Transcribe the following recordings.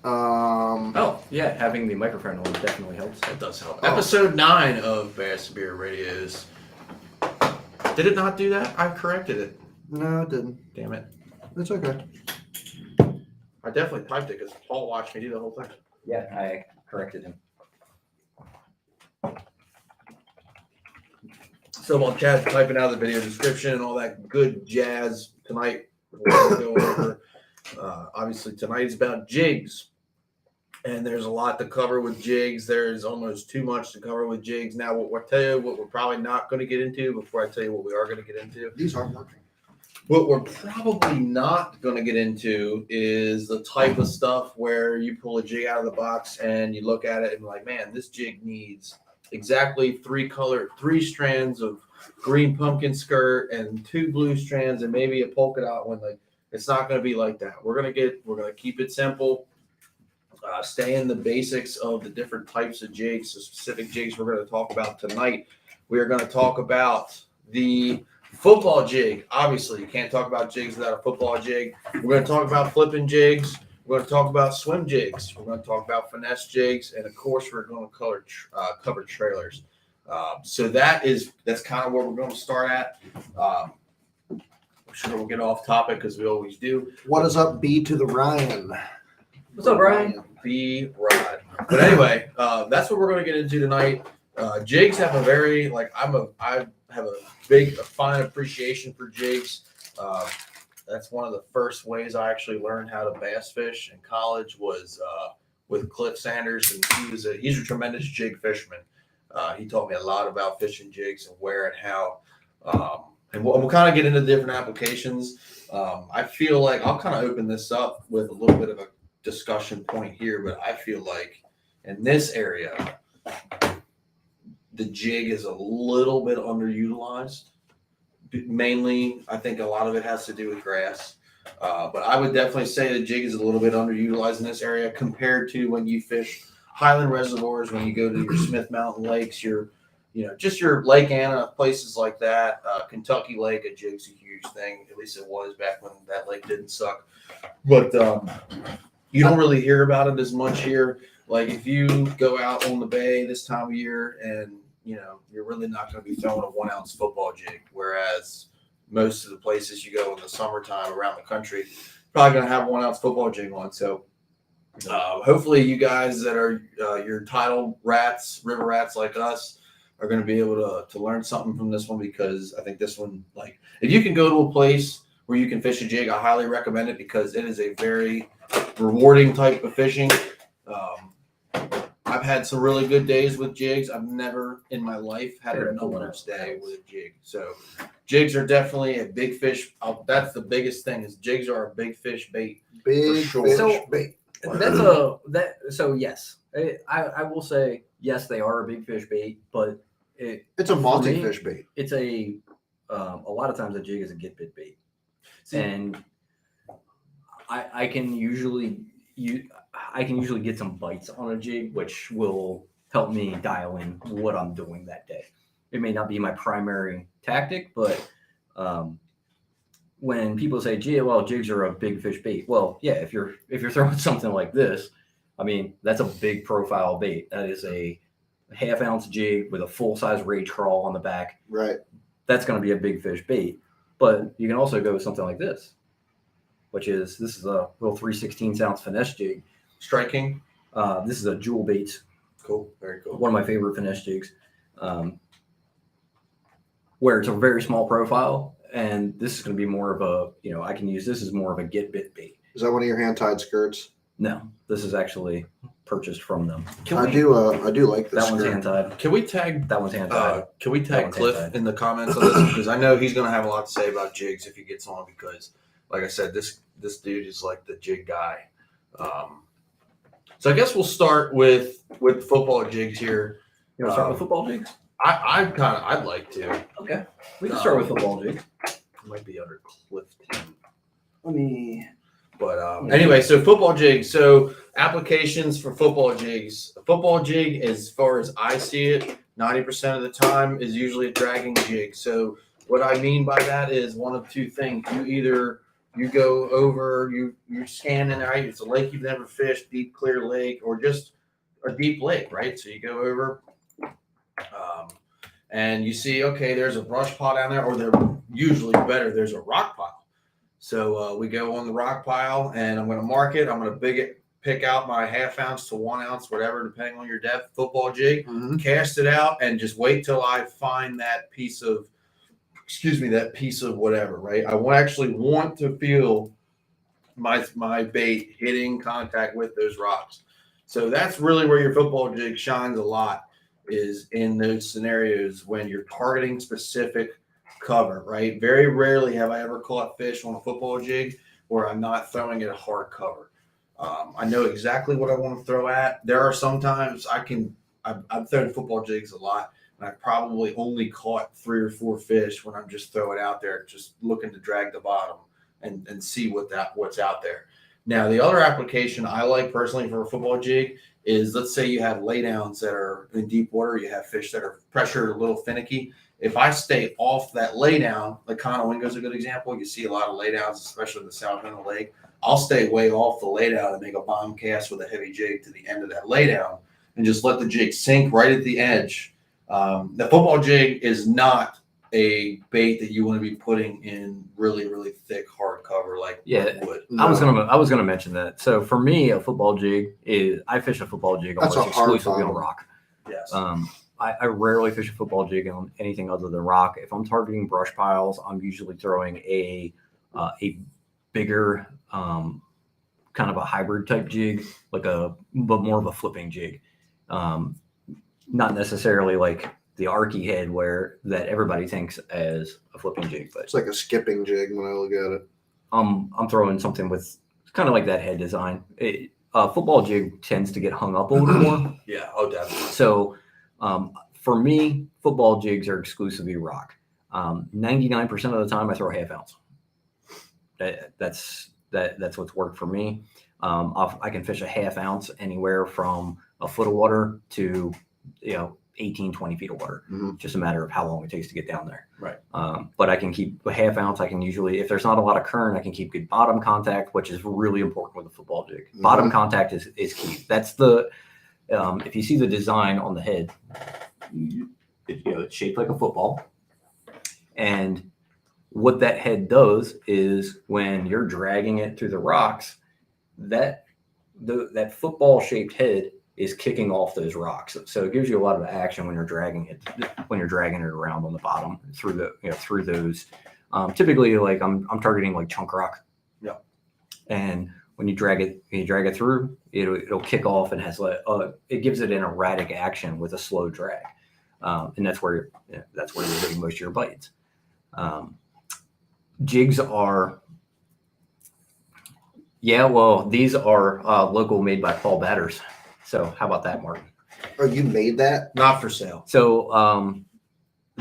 Oh, yeah, having the microphone on definitely helps. That does help. Oh. Episode 9 of Bass Beer Radios. Did it not do that? I corrected it. No, it didn't. Damn it. It's okay. I definitely typed it because Paul watched me do the whole thing. Yeah, I corrected him. So while Chad's typing out the video description and all that good jazz tonight, we're going to go over. Obviously, tonight is about jigs. And there's a lot to cover with jigs. There's almost too much to cover with jigs. Now, what we'll tell you, what we're probably not going to get into before I tell you what we are going to get into. These aren't working. What we're probably not going to get into is the type of stuff where you pull a jig out of the box and you look at it and be like, man, this jig needs exactly 3 strands of green pumpkin skirt and 2 blue strands and maybe a polka dot one. Like, it's not going to be like that. We're going to keep it simple. Stay in the basics of the different types of jigs, the specific jigs we're going to talk about tonight. We are going to talk about the football jig. Obviously, you can't talk about jigs without a football jig. We're going to talk about flipping jigs. We're going to talk about swim jigs. We're going to talk about finesse jigs. And, of course, we're going to cover trailers. So that's kind of where we're going to start at. I'm sure we'll get off topic because we always do. What is up, B to the Ryan? What's up, Brian? The ride. But anyway, that's what we're going to get into tonight. Jigs have a very I have a fine appreciation for jigs. That's one of the first ways I actually learned how to bass fish in college was with Cliff Sanders, and he's a tremendous jig fisherman. He taught me a lot about fishing jigs and where and how. And we'll kind of get into different applications. I feel like I'll kind of open this up with a little bit of a discussion point here, but I feel like in this area, the jig is a little bit underutilized. Mainly, I think a lot of it has to do with grass. But I would definitely say the jig is a little bit underutilized in this area compared to when you fish highland reservoirs, when you go to your Smith Mountain lakes, just your Lake Anna, places like that. Kentucky Lake, a jig's a huge thing. At least it was back when that lake didn't suck. But you don't really hear about it as much here. Like if you go out on the bay this time of year and, you're really not going to be throwing a 1-ounce football jig. Whereas most of the places you go in the summertime around the country, probably going to have a 1-ounce football jig on. So hopefully you guys that are your tidal rats, river rats like us, are going to be able to learn something from this one, because I think this one, like if you can go to a place where you can fish a jig, I highly recommend it because it is a very rewarding type of fishing. I've had some really good days with jigs. I've never in my life had a numbers day with a jig. So jigs are definitely a big fish. That's the biggest thing is jigs are a big fish bait. Big sure. fish bait. So yes, I will say yes, they are a big fish bait, but it's a multi-fish bait. It's a lot of times a jig is a get bit bait. See, and I can usually get some bites on a jig, which will help me dial in what I'm doing that day. It may not be my primary tactic, but when people say, "Gee, well, jigs are a big fish bait," well, yeah, if you're throwing something like this, I mean, that's a big profile bait. That is a 1/2-ounce jig with a full-size rage crawl on the back. Right. That's going to be a big fish bait. But you can also go with something like this, which is this is a little 3/16-ounce finesse jig. Striking. This is a jewel bait. Cool. Very cool. One of my favorite finesse jigs, where it's a very small profile, and this is going to be more of a, I can use this as more of a get bit bait. Is that one of your hand-tied skirts? No, this is actually purchased from them. I do like this. That one's hand-tied. Can we tag that one's hand-tied? Can we tag Cliff in the comments on this, because I know he's going to have a lot to say about jigs if he gets on, because like I said, this dude is like the jig guy. So I guess we'll start with football jigs here. You want to start with football jigs? I'd like to. Okay, we can start with football jigs. Might be under Clifton. Let me. But anyway, so football jigs. So applications for football jigs. A football jig, as far as I see it, 90% of the time is usually a dragging jig. So what I mean by that is one of two things. You either you go over, you're scanning, right? It's a lake you've never fished, deep, clear lake, or just a deep lake, right? So you go over, and you see, okay, there's a brush pile down there, or they're usually better, there's a rock pile. So we go on the rock pile, and I'm going to mark it. I'm going to pick out my 1/2 ounce to 1 ounce, whatever, depending on your depth, football jig, cast it out, and just wait till I find that piece of whatever, right? I actually want to feel my bait hitting contact with those rocks. So that's really where your football jig shines a lot, is in those scenarios when you're targeting specific cover, right? Very rarely have I ever caught fish on a football jig where I'm not throwing it a hard cover. I know exactly what I want to throw at. There are sometimes I've thrown football jigs a lot, and I probably only caught 3 or 4 fish when I'm just throwing it out there, just looking to drag the bottom and see what's out there. Now, the other application I like personally for a football jig is, let's say you have laydowns that are in deep water, you have fish that are pressured a little finicky. If I stay off that laydown, like Conowingo is a good example. You see a lot of laydowns, especially in the south end of the lake. I'll stay way off the laydown and make a bomb cast with a heavy jig to the end of that laydown and just let the jig sink right at the edge. The football jig is not a bait that you want to be putting in really, really thick hard cover like wood. I was gonna mention that. So for me, a football jig is, I fish a football jig That's almost a hard exclusively on bottom. rock. Yes. I rarely fish a football jig on anything other than rock. If I'm targeting brush piles, I'm usually throwing a bigger kind of a hybrid type jig, but more of a flipping jig. Not necessarily like the Arky head that everybody thinks as a flipping jig, but It's like a skipping jig when I look at it. I'm throwing something with kind of like that head design. Football jig tends to get hung up a little more. Yeah. Oh, definitely. So for me, football jigs are exclusively rock. 99% of the time, I throw a 1/2 ounce. That's what's worked for me. I can fish a 1/2 ounce anywhere from a foot of water to 18, 20 feet of water. Just a matter of how long it takes to get down there. Right. But I can keep a 1/2 ounce. I can usually, if there's not a lot of current, I can keep good bottom contact, which is really important with a football jig. Bottom contact is key. That's if you see the design on the head, it's shaped like a football. And what that head does is when you're dragging it through the rocks, that football shaped head is kicking off those rocks. So it gives you a lot of action when you're dragging it around on the bottom through those. Typically, like I'm targeting like chunk rock. Yeah. And when you drag it through, it'll kick off and it gives it an erratic action with a slow drag. And that's where you're getting most of your bites. Jigs are, these are local, made by Paul Batters. So how about that, Martin? Oh, you made that? Not for sale. So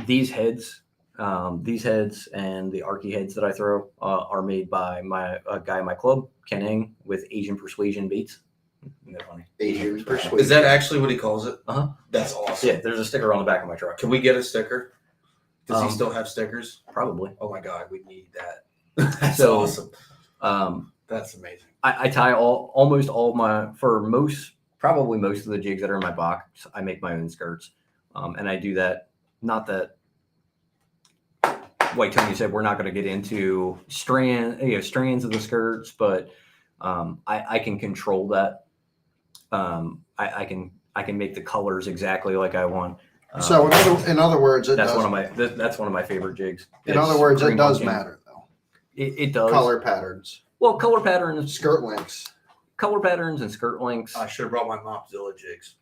these heads and the Arky heads that I throw are made by a guy in my club, Ken Eng, with Asian Persuasion Baits. Isn't that funny? Asian Persuasion. Is that actually what he calls it? Uh-huh. That's awesome. Yeah, there's a sticker on the back of my truck. Can we get a sticker? Does he still have stickers? Probably. Oh my God, we need that. That's So, awesome. That's amazing. I tie probably most of the jigs that are in my box. I make my own skirts, and I do that. Not that, like Tony said, we're not going to get into strands of the skirts, but I can control that. I can make the colors exactly like I want. So in other words, that's one of my favorite jigs. In other words, it Green does Pumpkin. matter though. It does. Color patterns, Well, color patterns, skirt lengths. color patterns, and skirt lengths. I should have brought my Mopzilla jigs.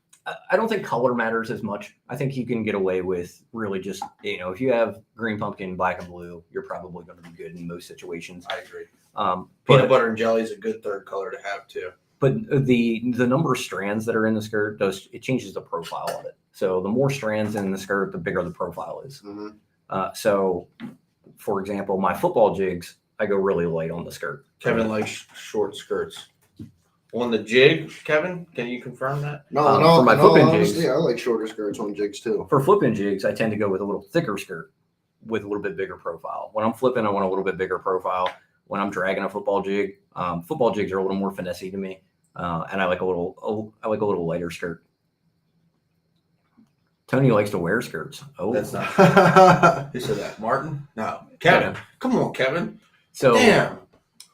I don't think color matters as much. I think you can get away with really just, if you have green pumpkin, black and blue, you're probably going to be good in most situations. I agree. But Peanut butter and jelly is a good third color to have too. But the number of strands that are in the skirt changes the profile of it. So the more strands in the skirt, the bigger the profile is. So, for example, my football jigs, I go really light on the skirt. Kevin likes short skirts. On the jig, Kevin, can you confirm that? No, for my flipping jigs. Yeah, I like shorter skirts on jigs too. For flipping jigs, I tend to go with a little thicker skirt with a little bit bigger profile. When I'm flipping, I want a little bit bigger profile. when I'm dragging a football jig. Football jigs are a little more finessey to me, and I like a little lighter skirt. Tony likes to wear skirts. Oh, That's not. Who said that? Martin? No, Kevin. Come on, Kevin. So Damn.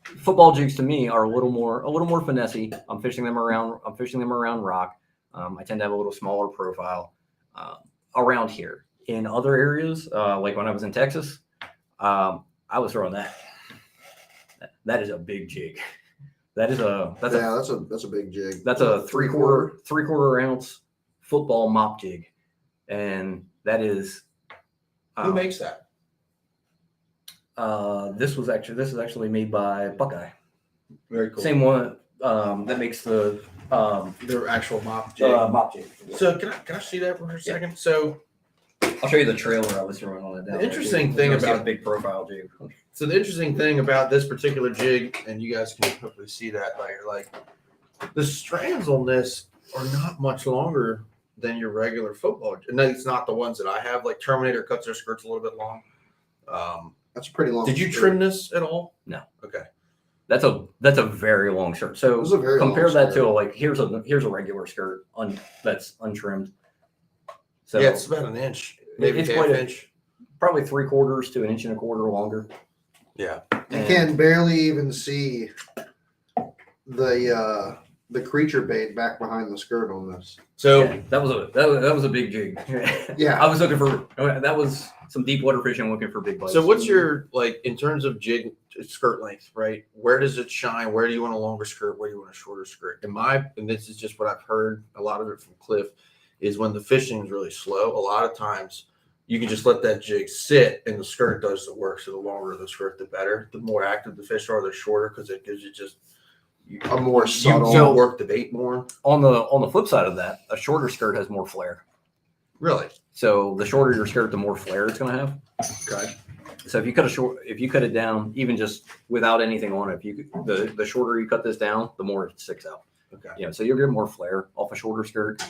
football jigs to me are a little more finessey. I'm fishing them around rock. I tend to have a little smaller profile around here. In other areas, like when I was in Texas, I was throwing that. That is a big jig. That's a big jig. That's a three quarter ounce football mop jig, and that is. Who makes that? This is actually made by Buckeye. Very cool. Same one that makes the Their actual mop jig. mop jig. So can I see that for a second? So I'll show you the trailer I was throwing on it. The interesting thing about a big profile jig. So the interesting thing about this particular jig, and you guys can hopefully see that later, like the strands on this are not much longer than your regular football. And it's not the ones that I have. Like Terminator cuts their skirts a little bit long. That's pretty long. Did you skirt. trim this at all? No. Okay. That's a very long skirt. So It was a very compare long that skirt. to like here's a regular skirt that's untrimmed. So Yeah, it's about an inch, maybe it's half quite inch. probably 3/4 to 1.25 inches longer. Yeah. You can barely even see the creature bait back behind the skirt on this. So Yeah, that was a big jig. Yeah. I was looking for that was some deep water fishing looking for big bites. So what's your, like, in terms of jig skirt length, right? Where does it shine? Where do you want a longer skirt? Where do you want a shorter skirt? And this is just what I've heard a lot of it from Cliff, is when the fishing is really slow, a lot of times you can just let that jig sit and the skirt does the work. So the longer the skirt, the better. The more active the fish are, the shorter, because it gives you just A more you subtle. can work the bait more. on the flip side of that, a shorter skirt has more flare. Really? So the shorter your skirt, the more flare it's going to have. Okay. So if you cut it down, even just without anything on it, the shorter you cut this down, the more it sticks out. Okay. So you'll get more flare off a shorter skirt.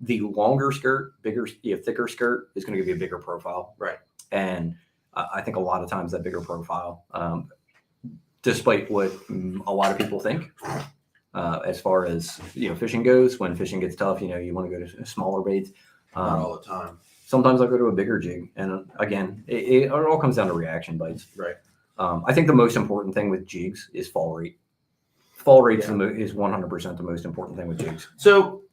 The longer skirt, thicker skirt is going to give you a bigger profile. Right. And I think a lot of times that bigger profile, despite what a lot of people think, as far as fishing goes, when fishing gets tough, you want to go to smaller baits. Not all the time. Sometimes I'll go to a bigger jig, and again, it all comes down to reaction bites. Right. I think the most important thing with jigs is fall rate. Fall rate Yeah. is 100% the most important thing with jigs. So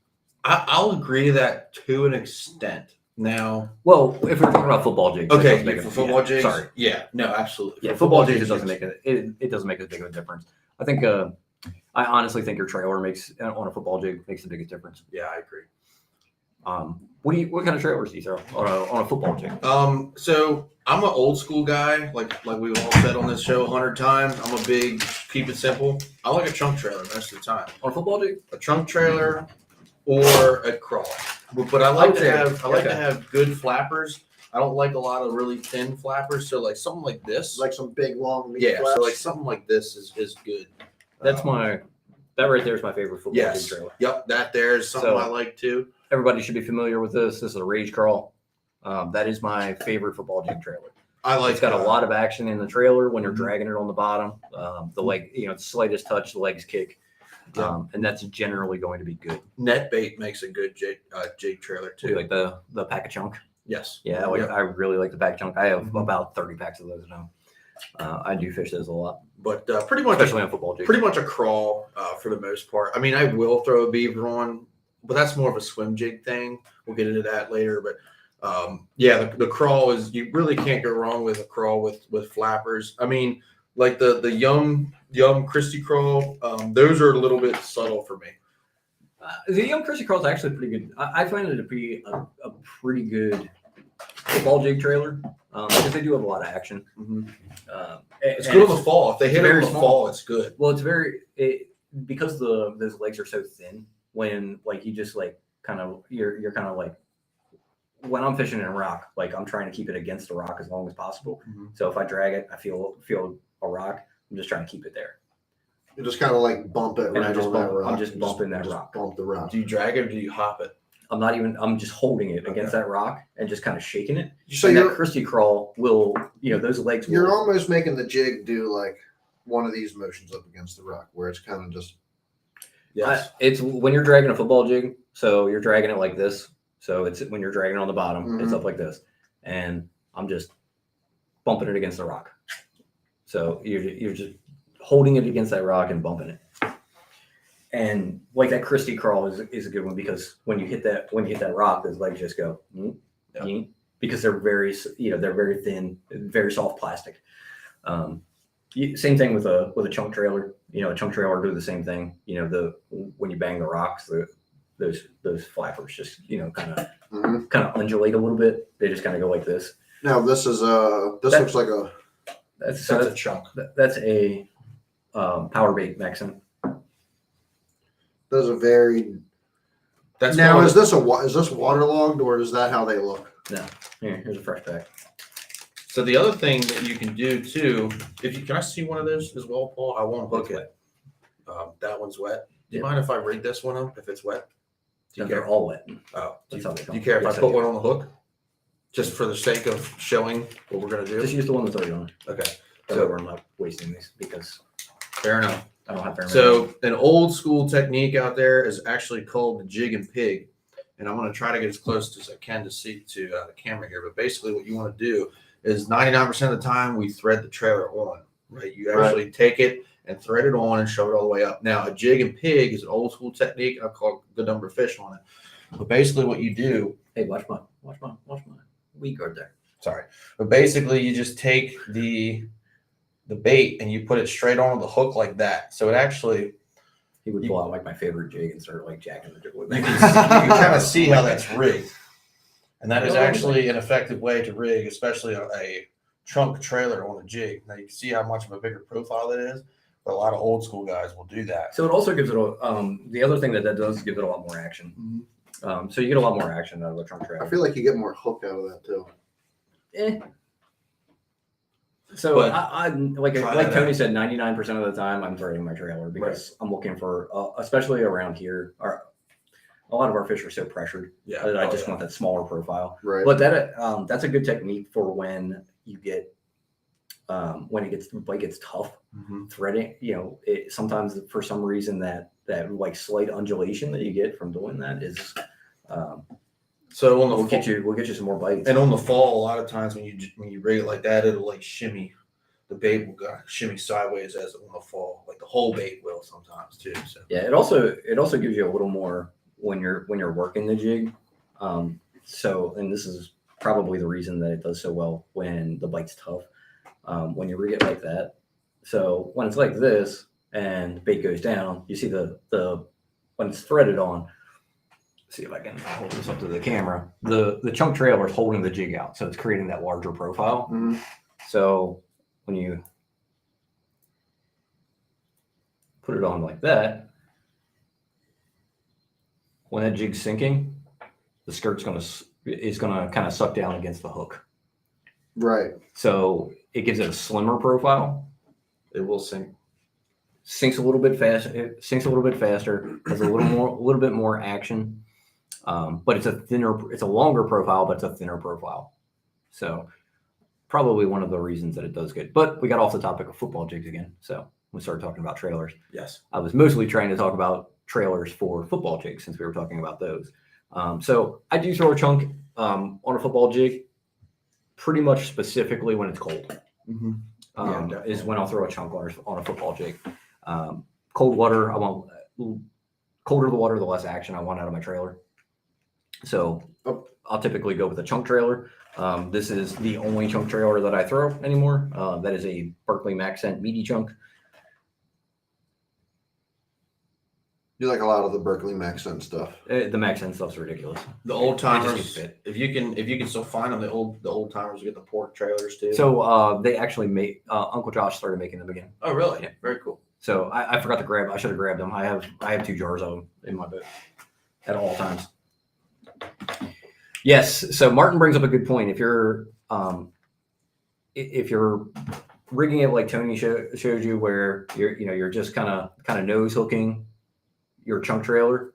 I'll agree to that to an extent. Now, Well, if we're talking about football jigs, it okay, doesn't make for a- football yeah, jigs. Sorry, Yeah, no, absolutely. yeah, For football jigs it yes. doesn't make as big of a difference. I think I honestly think your trailer makes on a football jig makes the biggest difference. Yeah, I agree. What kind of trailers do you throw on a football jig? So I'm an old school guy, like we've all said on this show 100 times. I'm a big keep it simple. I like a trunk trailer most of the time. On a football jig? A trunk trailer or a crawl. But I like to have good flappers. I don't like a lot of really thin flappers. So like something like this. Like some big long meat yeah, flaps. so like something like this is good. That right there is my favorite football Yes. jig trailer. Yep, that there is something So- I like too. Everybody should be familiar with this. This is a Rage Crawl. That is my favorite football jig trailer. I like It's got a lot of action in the trailer when you're dragging it on the bottom. The leg, the slightest touch, the legs kick. Yeah. And that's generally going to be good. net bait makes a good jig trailer Do you too. like the pack of chunk? Yes. Yeah, Yep. I really like the pack of chunk. I have Mhm. about 30 packs of those now. I do fish those a lot, But pretty much especially on football jigs. pretty much a crawl for the most part. I mean, I will throw a beaver on, but that's more of a swim jig thing. We'll get into that later. But yeah, the crawl is, you really can't go wrong with a crawl with flappers. I mean, like the Yum Christie crawl, those are a little bit subtle for me. The Young Chrissy Crawl is actually pretty good. I find it a pretty good football jig trailer because they do have a lot of action. It's good on the fall. If they hit it very on the small. fall, it's good. Well, because those legs are so thin. When like you just like kind of you're kind of like when I'm fishing in a rock, like I'm trying to keep it against the rock as long as possible. Mhm. So if I drag it, I feel a rock. I'm just trying to keep it there. You just kind of like bump it And right on that rock. I'm just You bumping that just rock. Bump the rock. Do you drag it or do you hop it? I'm just holding it against that rock and just kind of shaking it. So And that you're Christie crawl will, those legs you're will, almost making the jig do like one of these motions up against the rock where it's kind of just Yes. It's when you're dragging a football jig, so you're dragging it like this. So it's when you're dragging it on the bottom, it's Mhm. up like this, and I'm just bumping it against the rock. So you're just holding it against that rock and bumping it. And like that Christie crawl is a good one because when you hit that rock, those legs just go, because they're very thin, very soft plastic. Same thing with a chunk trailer. A chunk trailer do the same thing. When you bang the rocks, those flappers just kind of undulate a little bit. They just kind of go like this. Now this is looks like a That's That's a chunk. That's a power bait accent. there's a very That's now called is this waterlogged or is that how they look? Here's a fresh pack. So the other thing that you can do too, can I see one of those as well, Paul? I won't hook it. That one's wet. Do you mind if I rig this one up if it's wet? Do you They're care? all wet. Oh, That's how they do come. you care if Yes, I put do. one on the hook? Just for the sake of showing what we're gonna do? Just use the one that's already on. Okay, So we're not wasting these because fair enough. I don't have very many. So an old school technique out there is actually called the jig and pig. And I'm going to try to get as close as I can to see to the camera here. But basically what you want to do is 99% of the time we thread the trailer on, right? You actually take it and thread it on and shove it all the way up. Now a jig and pig is an old school technique. I've caught a good number of fish on it. But basically what you do, Hey, watch my weed guard there. sorry, but basically you just take the bait and you put it straight on the hook like that. So it actually, He would pull out like my favorite jig and start like jacking the jig with you me. can kind of see how that's rigged. And that is actually an effective way to rig, especially a trunk trailer on a jig. Now you can see how much of a bigger profile it is, but a lot of old school guys will do that. So it also gives it the other thing that does is give it a lot more action. So you get a lot more action out of the trunk trailer. I feel like you get more hook out of that too. So But I like try that Tony out. said, 99% of the time I'm threading my trailer because I'm looking for, especially around here, a lot of our fish are so pressured Yeah, that I just want that smaller profile. Right. But that's a good technique for when you get when it gets tough threading. Sometimes for some reason that like slight undulation that you get from doing that is so on the we'll get you some more bites. and on the fall, a lot of times when you rig it like that, it'll like shimmy. The bait will go shimmy sideways as it will fall. Like the whole bait will sometimes too. So Yeah, it also gives you a little more when you're working the jig. And this is probably the reason that it does so well when the bite's tough. When you rig it like that, so when it's like this and the bait goes down, you see the when it's threaded on. See if I can hold this up to the camera. The chunk trailer is holding the jig out, so it's creating that larger profile. Mhm. So when you put it on like that, when that jig's sinking, the skirt's is gonna kind of suck down against the hook. Right. So it gives it a slimmer profile. it will sink. Sinks a little bit fast. It sinks a little bit faster. Has a little bit more action. But it's a longer profile, but it's a thinner profile. So probably one of the reasons that it does good. But we got off the topic of football jigs again. So we started talking about trailers. Yes. I was mostly trying to talk about trailers for football jigs since we were talking about those. So I do throw a chunk on a football jig pretty much specifically when it's cold. Is when I'll throw a chunk on a football jig. Cold water, colder the water, the less action I want out of my trailer. So I'll typically go with a chunk trailer. This is the only chunk trailer that I throw anymore. That is a Berkeley Maxcent meaty chunk. You like a lot of the Berkeley Maxcent stuff. The Maxcent stuff's ridiculous. The old It timers, just fit. if you can still find them, the old timers get the pork trailers too. So they actually made Uncle Josh started making them again. Oh really? Yeah. Very cool. So I forgot to grab. I should have grabbed them. I have 2 jars of them in my boat at all times. Yes. So Martin brings up a good point. If you're rigging it like Tony showed you, where you're just kind of nose hooking your chunk trailer,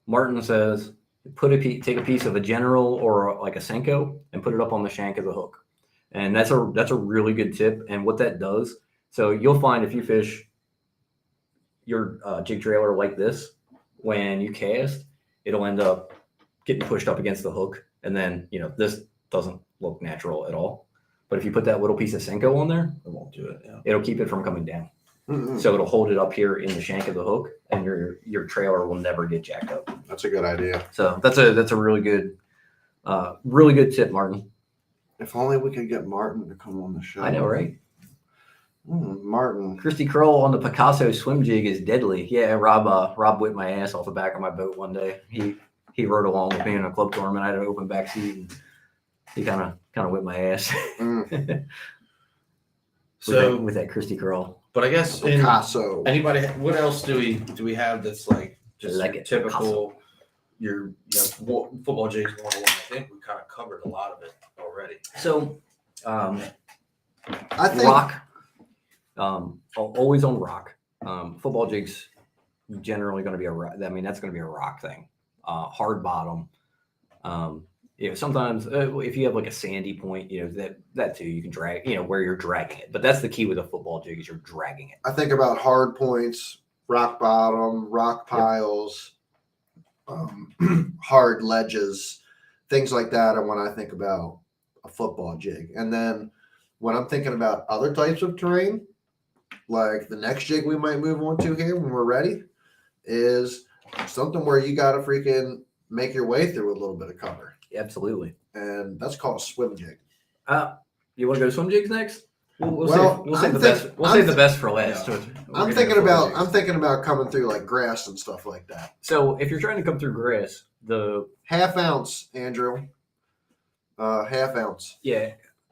Martin says take a piece of a General or like a Senko and put it up on the shank of the hook, and that's a really good tip. And what that does, So you'll find if you fish your jig trailer like this, when you cast, it'll end up getting pushed up against the hook, and then this doesn't look natural at all. But if you put that little piece of Senko on there, It won't do it. Yeah. it'll keep it from coming down. Mm-mm. So it'll hold it up here in the shank of the hook, and your trailer will never get jacked up. That's a good idea. So that's a really good tip, Martin. If only we could get Martin to come on the show. I know, right? Martin. Christy Kroll on the Picasso swim jig is deadly. Yeah, Rob whipped my ass off the back of my boat one day. He rode along with me in a club tournament. I had an open back seat, and he kind of whipped my ass. So with that Christy Kroll. but I guess Picasso. anybody, what else do we have that's like just Like it. typical your football jigs 101? I think we kind of covered a lot of it already. So, I think rock, always on rock. Football jigs generally going to be a rock. I mean, that's going to be a rock thing. Hard bottom. Sometimes if you have like a sandy point, that too, you can drag, where you're dragging it. But that's the key with a football jig is you're dragging it. I think about hard points, rock bottom, rock piles, hard ledges, things like that. And when I think about a football jig, and then when I'm thinking about other types of terrain, like the next jig we might move on to here when we're ready, is something where you got to freaking make your way through a little bit of cover. Absolutely. And that's called a swim jig. You want to go swim jigs next? We'll Well, save I'm the think- best. We'll I'm save the thi- best for last. Yeah. I'm thinking about coming through like grass and stuff like that. So if you're trying to come through grass, the Half ounce, Andrew. Half ounce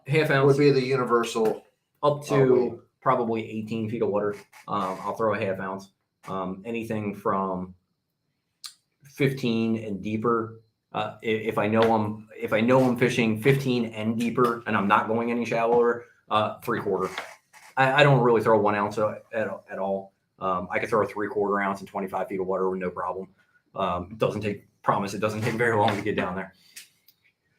half would ounce be the universal. up to probably 18 feet of water. I'll throw a half ounce. Anything from 15 and deeper. If I know I'm fishing 15 and deeper, and I'm not going any shallower, 3/4. I don't really throw 1 ounce at all. I could throw a 3/4 ounce in 25 feet of water with no problem. It doesn't take very long to get down there.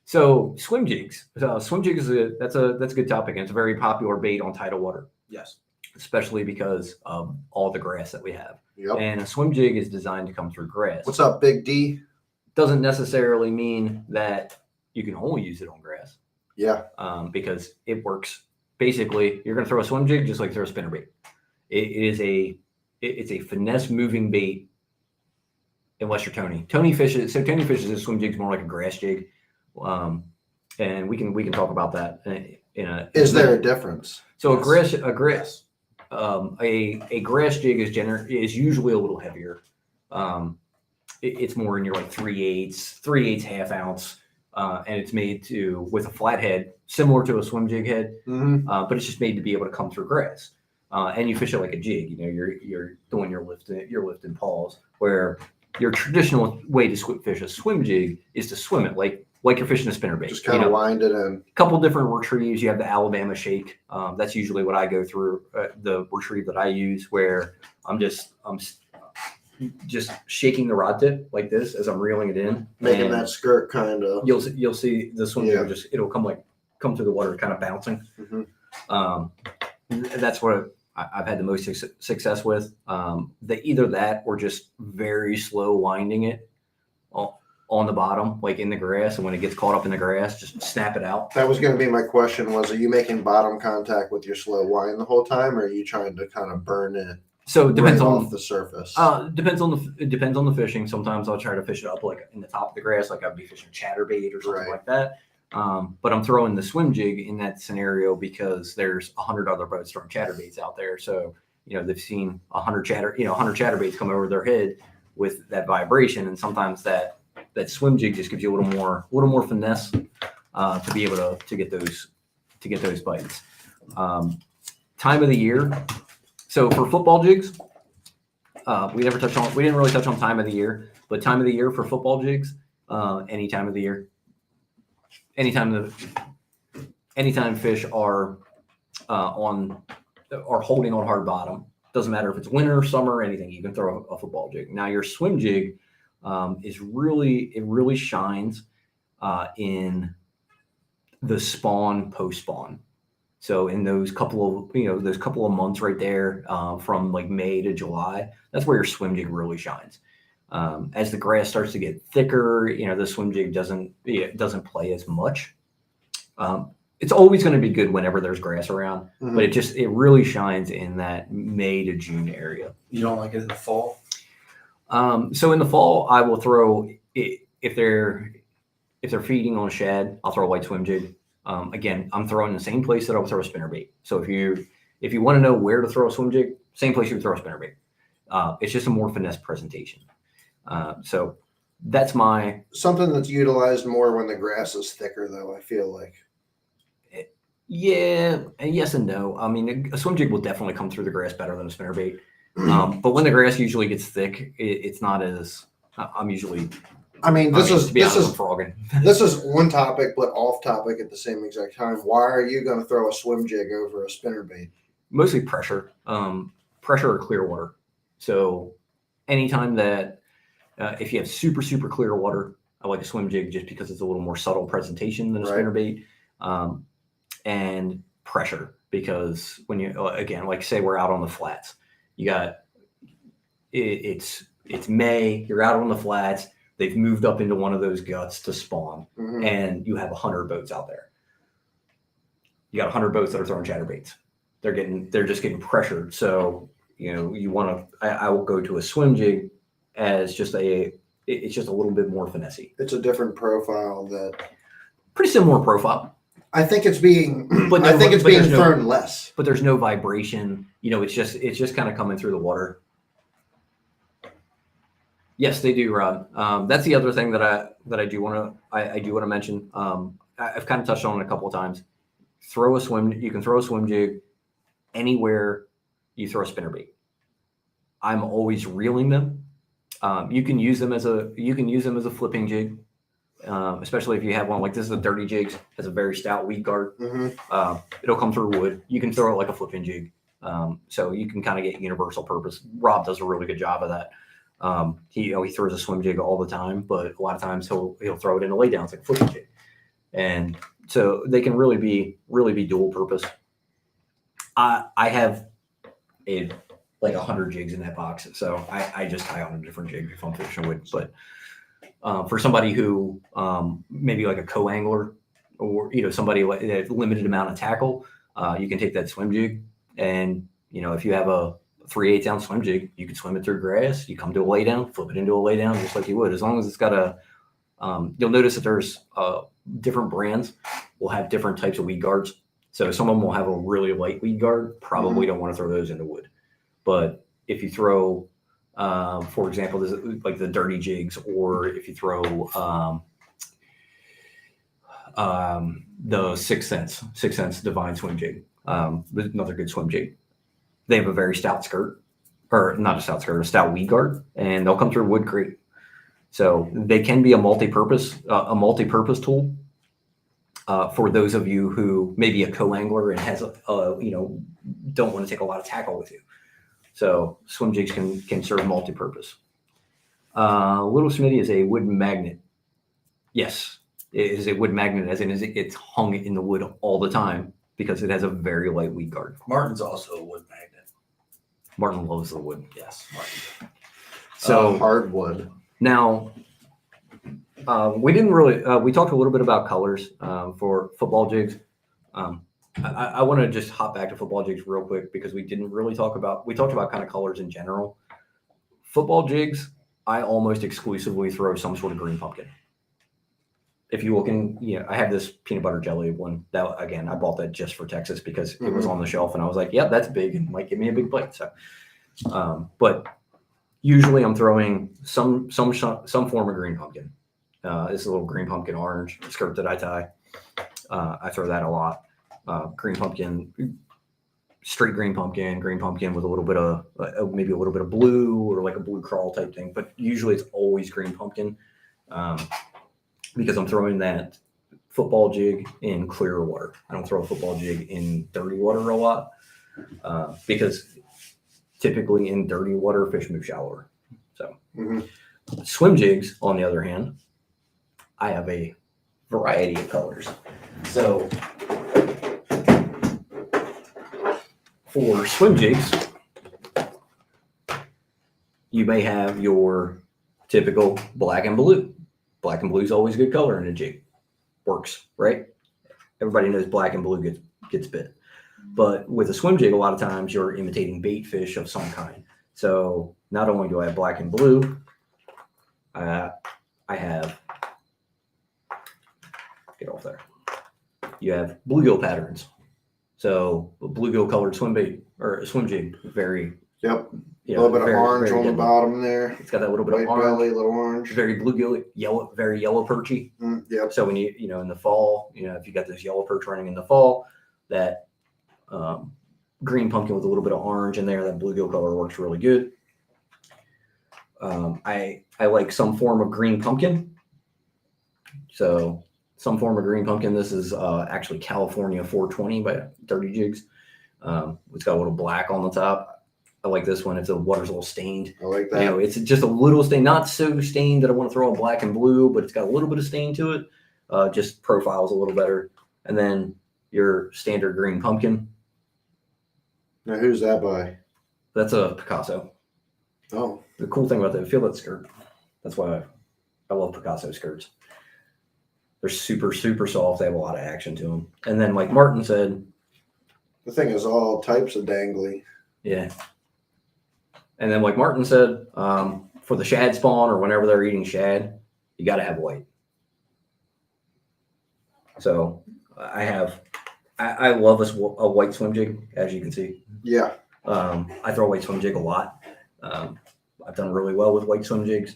So swim jigs. Swim jigs that's a good topic, and it's a very popular bait on tidal water, Yes. especially because of all the grass that we have. Yep. And a swim jig is designed to come through grass. What's up, Big D? Doesn't necessarily mean that you can only use it on grass, Yeah. because it works. Basically, you're going to throw a swim jig just like throw a spinnerbait. It's a finesse moving bait, unless you're Tony. Tony fishes his swim jigs more like a grass jig, and we can talk about that in a. Is there a difference? So Yes. a grass jig is usually a little heavier. It's more in your like 3/8, half ounce, and it's made with a flat head, similar to a swim jig head, Mm-hmm. but it's just made to be able to come through grass. And you fish it like a jig. You're doing your lift and pause. Where your traditional way to fish a swim jig is to swim it like you're fishing a spinnerbait. Just kind of wind it in. Couple different retrieves. You have the Alabama shake. That's usually what I go through. The retrieve that I use, where I'm just shaking the rod tip like this as I'm reeling it in, Making and that skirt kind of. You'll see the swim jig it'll come through the water, kind of bouncing. Mm-hmm. That's what I've had the most success with. Either that or just very slow winding it on the bottom, like in the grass, and when it gets caught up in the grass, just snap it out. That was going to be my question: are you making bottom contact with your slow wind the whole time, or are you trying to kind of burn it? So it depends on off the surface. it depends on the fishing. Sometimes I'll try to fish it up like in the top of the grass, like I'd be fishing chatterbait or something Right. like that. But I'm throwing the swim jig in that scenario because there's 100 other boats throwing chatterbaits out there. So they've seen 100 chatterbaits come over their head with that vibration, and sometimes that swim jig just gives you a little more finesse to be able to get those bites. Time of the year. So for football jigs, we didn't really touch on time of the year, but time of the year for football jigs, any time of the year, anytime fish are holding on hard bottom. Doesn't matter if it's winter, summer, anything. You can throw a football jig. Now your swim jig really shines in the spawn, post spawn. So in those couple of months right there, from like May to July, that's where your swim jig really shines. As the grass starts to get thicker, the swim jig doesn't play as much. It's always going to be good whenever there's grass around, but it really shines in that May to June area. You don't like it in the fall? So in the fall, I will throw if they're feeding on shad, I'll throw a white swim jig. Again, I'm throwing the same place that I would throw a spinnerbait. So if you want to know where to throw a swim jig, same place you would throw a spinnerbait. It's just a more finesse presentation. So that's something that's utilized more when the grass is thicker, though. I feel like. Yeah, and yes and no. I mean, a swim jig will definitely come through the grass better than a spinnerbait. But when the grass usually gets thick, it's not as. I'm usually. I mean, this is frogging. This is one topic, but off topic at the same exact time. Why are you going to throw a swim jig over a spinnerbait? Mostly pressure, or clear water. So anytime that if you have super clear water, I like a swim jig just because it's a little more subtle presentation than a spinnerbait. And pressure, because when you again, like say we're out on the flats, you got it's May, you're out on the flats. They've moved up into one of those guts to spawn, and you have 100 boats out there. You got 100 boats that are throwing chatterbaits. They're just getting pressured. So you want to. I will go to a swim jig as it's just a little bit more finessey. It's a different profile pretty similar profile. I think it's being thrown less. But there's no vibration. It's just kind of coming through the water. Yes, they do, Rob. That's the other thing that I do want to mention. I've kind of touched on it a couple of times. You can throw a swim jig anywhere you throw a spinnerbait. I'm always reeling them. You can use them as a flipping jig. Especially if you have one like this is a dirty jigs, has a very stout weed guard. It'll come through wood. You can throw it like a flipping jig. So you can kind of get universal purpose. Rob does a really good job of that. He throws a swim jig all the time, but a lot of times he'll throw it in a lay down. It's like a flipping jig. And so they can really be dual purpose. I have like 100 jigs in that box. So I just tie on a different jig if I'm fishing wood, but for somebody who maybe like a co-angler or somebody like a limited amount of tackle, you can take that swim jig, and if you have a 3/8 ounce swim jig, you can swim it through grass. You come to a lay down, flip it into a lay down just like you would, as long as it's got you'll notice that there's different brands will have different types of weed guards. So some of them will have a really light weed guard. Probably don't want to throw those into wood, but if you throw for example, there's like the dirty jigs, or if you throw the 6 cents divine swim jig, another good swim jig. They have a very stout skirt, or not a stout skirt, a stout weed guard, and they'll come through wood great. So they can be a multi-purpose tool for those of you who may be a co-angler and has don't want to take a lot of tackle with you. So swim jigs can serve multi-purpose. Little Smitty is a wood magnet. Yes, it is a wood magnet, as in it's hung in the wood all the time because it has a very light weed guard. Martin's also a wood magnet. Martin loves the wood. Yes, Martin. So hardwood. Now, we didn't really. We talked a little bit about colors for football jigs. I want to just hop back to football jigs real quick because we didn't really talk about. We talked about kind of colors in general. Football jigs, I almost exclusively throw some sort of green pumpkin. If you look in, I have this peanut butter jelly one. That again, I bought that just for Texas because it was on the shelf, and I was like, "Yeah, that's big and might give me a big bite." So, but usually I'm throwing some form of green pumpkin. This is a little green pumpkin orange skirt that I tie. I throw that a lot. Green pumpkin, straight green pumpkin with a little bit of maybe a little bit of blue or like a blue crawl type thing. But usually it's always green pumpkin because I'm throwing that football jig in clear water. I don't throw a football jig in dirty water a lot because typically in dirty water fish move shallower. So swim jigs, on the other hand, I have a variety of colors. So for swim jigs, you may have your typical black and blue. Black and blue is always a good color in a jig. Works, right? Everybody knows black and blue gets bit. But with a swim jig, a lot of times you're imitating bait fish of some kind. So not only do I have black and blue, I have, get off there. You have bluegill patterns. So bluegill colored swim bait or a swim jig, very, Yep. you A little bit of very, orange very on the deadly. bottom there. It's got that little bit White of orange, belly, little orange. very bluegill, yellow, very yellow perchy. Yep. So when you know, in the fall, if you got those yellow perch running in the fall, that green pumpkin with a little bit of orange in there, that bluegill color works really good. I like some form of green pumpkin. So some form of green pumpkin. This is actually California 420 by 30 Jigs. It's got a little black on the top. I like this one. It's the water's a little stained. I like that. It's just a little stain, not so stained that I want to throw in black and blue, but it's got a little bit of stain to it. Just profiles a little better. And then your standard green pumpkin. Now, who's that by? That's a Picasso. Oh, The cool thing about that, feel that skirt. That's why I love Picasso skirts. They're super, super soft. They have a lot of action to them. And then, like Martin said, the thing is all types of dangly. yeah. And then, like Martin said, for the shad spawn or whenever they're eating shad, you got to have white. So I love a white swim jig, as you can see. Yeah. I throw a white swim jig a lot. I've done really well with white swim jigs.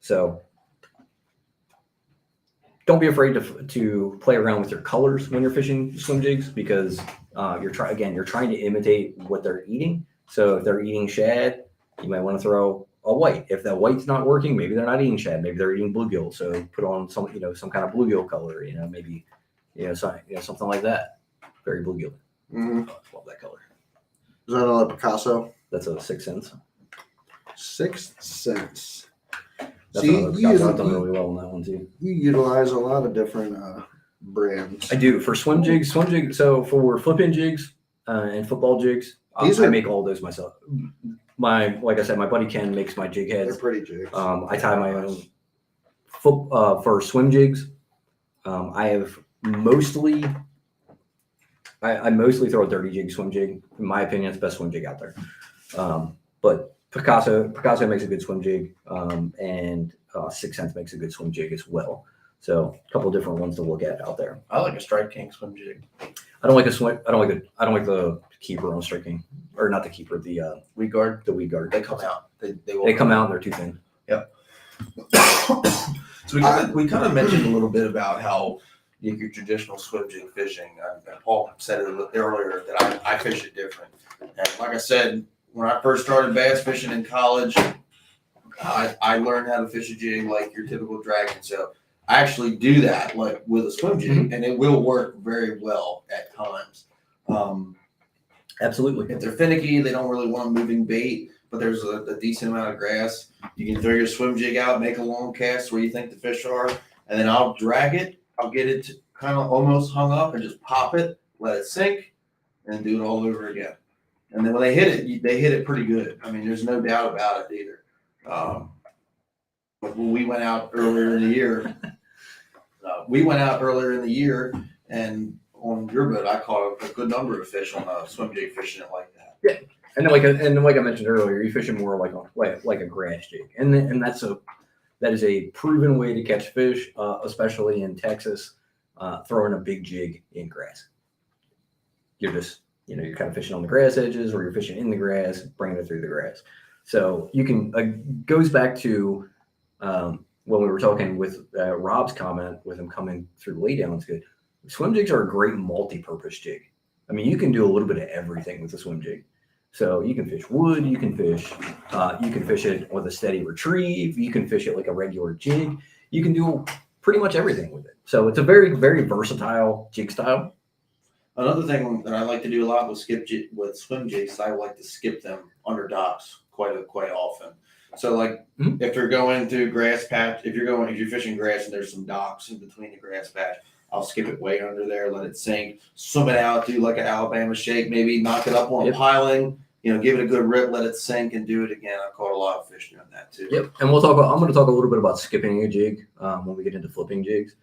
So don't be afraid to play around with your colors when you're fishing swim jigs, because you're trying to imitate what they're eating. So if they're eating shad, you might want to throw a white. If that white's not working, maybe they're not eating shad. Maybe they're eating bluegill. So put on some kind of bluegill color. Maybe something like that. Very bluegill. Mm-hmm. Love that color. Is that another Picasso? That's a 6 cents. 6 cents. That's See, another Picasso. I've done really well on that one too. You utilize a lot of different brands. I do for swim jigs. So for flip-in jigs and football jigs, I make all those myself. Like I said, my buddy Ken makes my jig They're heads. pretty jigs. I tie my own for swim jigs. I mostly throw a 30 jig swim jig. In my opinion, it's the best swim jig out there. But Picasso makes a good swim jig, and 6 cents makes a good swim jig as well. So a couple of different ones to look at out there. I like a Strike King swim jig. I don't like the keeper on Strike King, or not the keeper, the Weed guard. the weed guard. They come out. They come out and they're too thin. So we kind of mentioned a little bit about how your traditional swim jig fishing. Paul said it earlier that I fish it different. And like I said, when I first started bass fishing in college, I learned how to fish a jig like your typical dragon. So I actually do that like with a swim jig, and it will work very well at times. Absolutely. If they're finicky, they don't really want moving bait, but there's a decent amount of grass. You can throw your swim jig out, make a long cast where you think the fish are, and then I'll drag it. I'll get it kind of almost hung up and just pop it, let it sink, and do it all over again. And then when they hit it, they hit it pretty good. I mean, there's no doubt about it either. When we went out earlier in the year, and on your boat, I caught a good number of fish on a swim jig fishing it like that. Yeah, and like I mentioned earlier, you fish it more like a grass jig, and that is a proven way to catch fish, especially in Texas. Throwing a big jig in grass, you're just you're kind of fishing on the grass edges, or you're fishing in the grass, bringing it through the grass. So you can goes back to when we were talking with Rob's comment with him coming through laydowns. Good. Swim jigs are a great multi-purpose jig. I mean, you can do a little bit of everything with a swim jig. So you can fish wood, you can fish it with a steady retrieve, you can fish it like a regular jig. You can do pretty much everything with it. So it's a very, very versatile jig style. Another thing that I like to do a lot with swim jigs, I like to skip them under docks quite often. So like if you're going through grass patch, if you're fishing grass and there's some docks in between the grass patch, I'll skip it way under there, let it sink, swim it out, do like an Alabama shake, maybe knock it up on Yep. a piling, give it a good rip, let it sink, and do it again. I caught a lot of fish doing that too. Yep. And I'm going to talk a little bit about skipping a jig when we get into flipping jigs.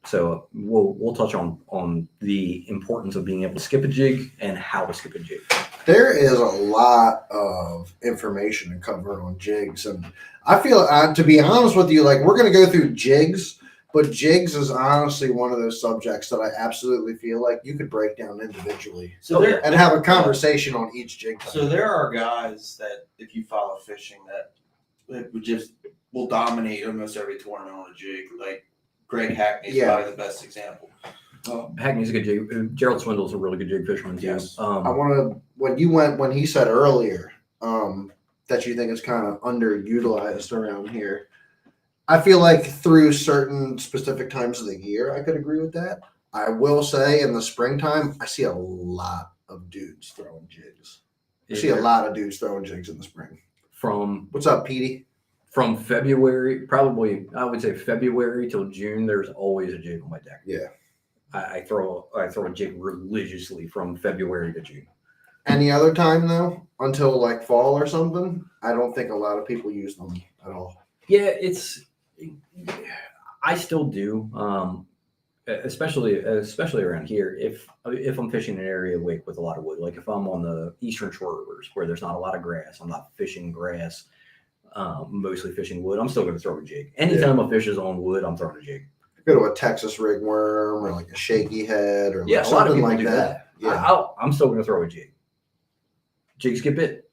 So we'll touch on the importance of being able to skip a jig and how to skip a jig. There is a lot of information to cover on jigs, and I feel, to be honest with you, like we're going to go through jigs, but jigs is honestly one of those subjects that I absolutely feel like you could break down individually and have a conversation on each jig type. So there are guys that, if you follow fishing, that will dominate almost every tournament on a jig. Like Greg Hackney's probably the best example. Hackney's a good jig. Gerald Swindle's a really good jig fisherman too. Yes. I want to, when he said earlier that you think it's kind of underutilized around here, I feel like through certain specific times of the year, I could agree with that. I will say in the springtime, I see a lot of dudes throwing jigs. I see a lot of dudes throwing jigs in the spring. What's up, Petey? From February, probably I would say February till June, there's always a jig on my deck. Yeah. I throw a jig religiously from February to June. Any other time though, until like fall or something, I don't think a lot of people use them at all. Yeah, I still do, especially around here. If I'm fishing an area with a lot of wood, like if I'm on the eastern shore rivers where there's not a lot of grass, I'm not fishing grass, mostly fishing wood. I'm still going to throw a jig. Anytime a fish is on wood, I'm throwing a jig. Go to a Texas rig-worm or like a shaky head or a lot of something people like do that. Yeah, I'm still going to throw a jig. Jig skip it.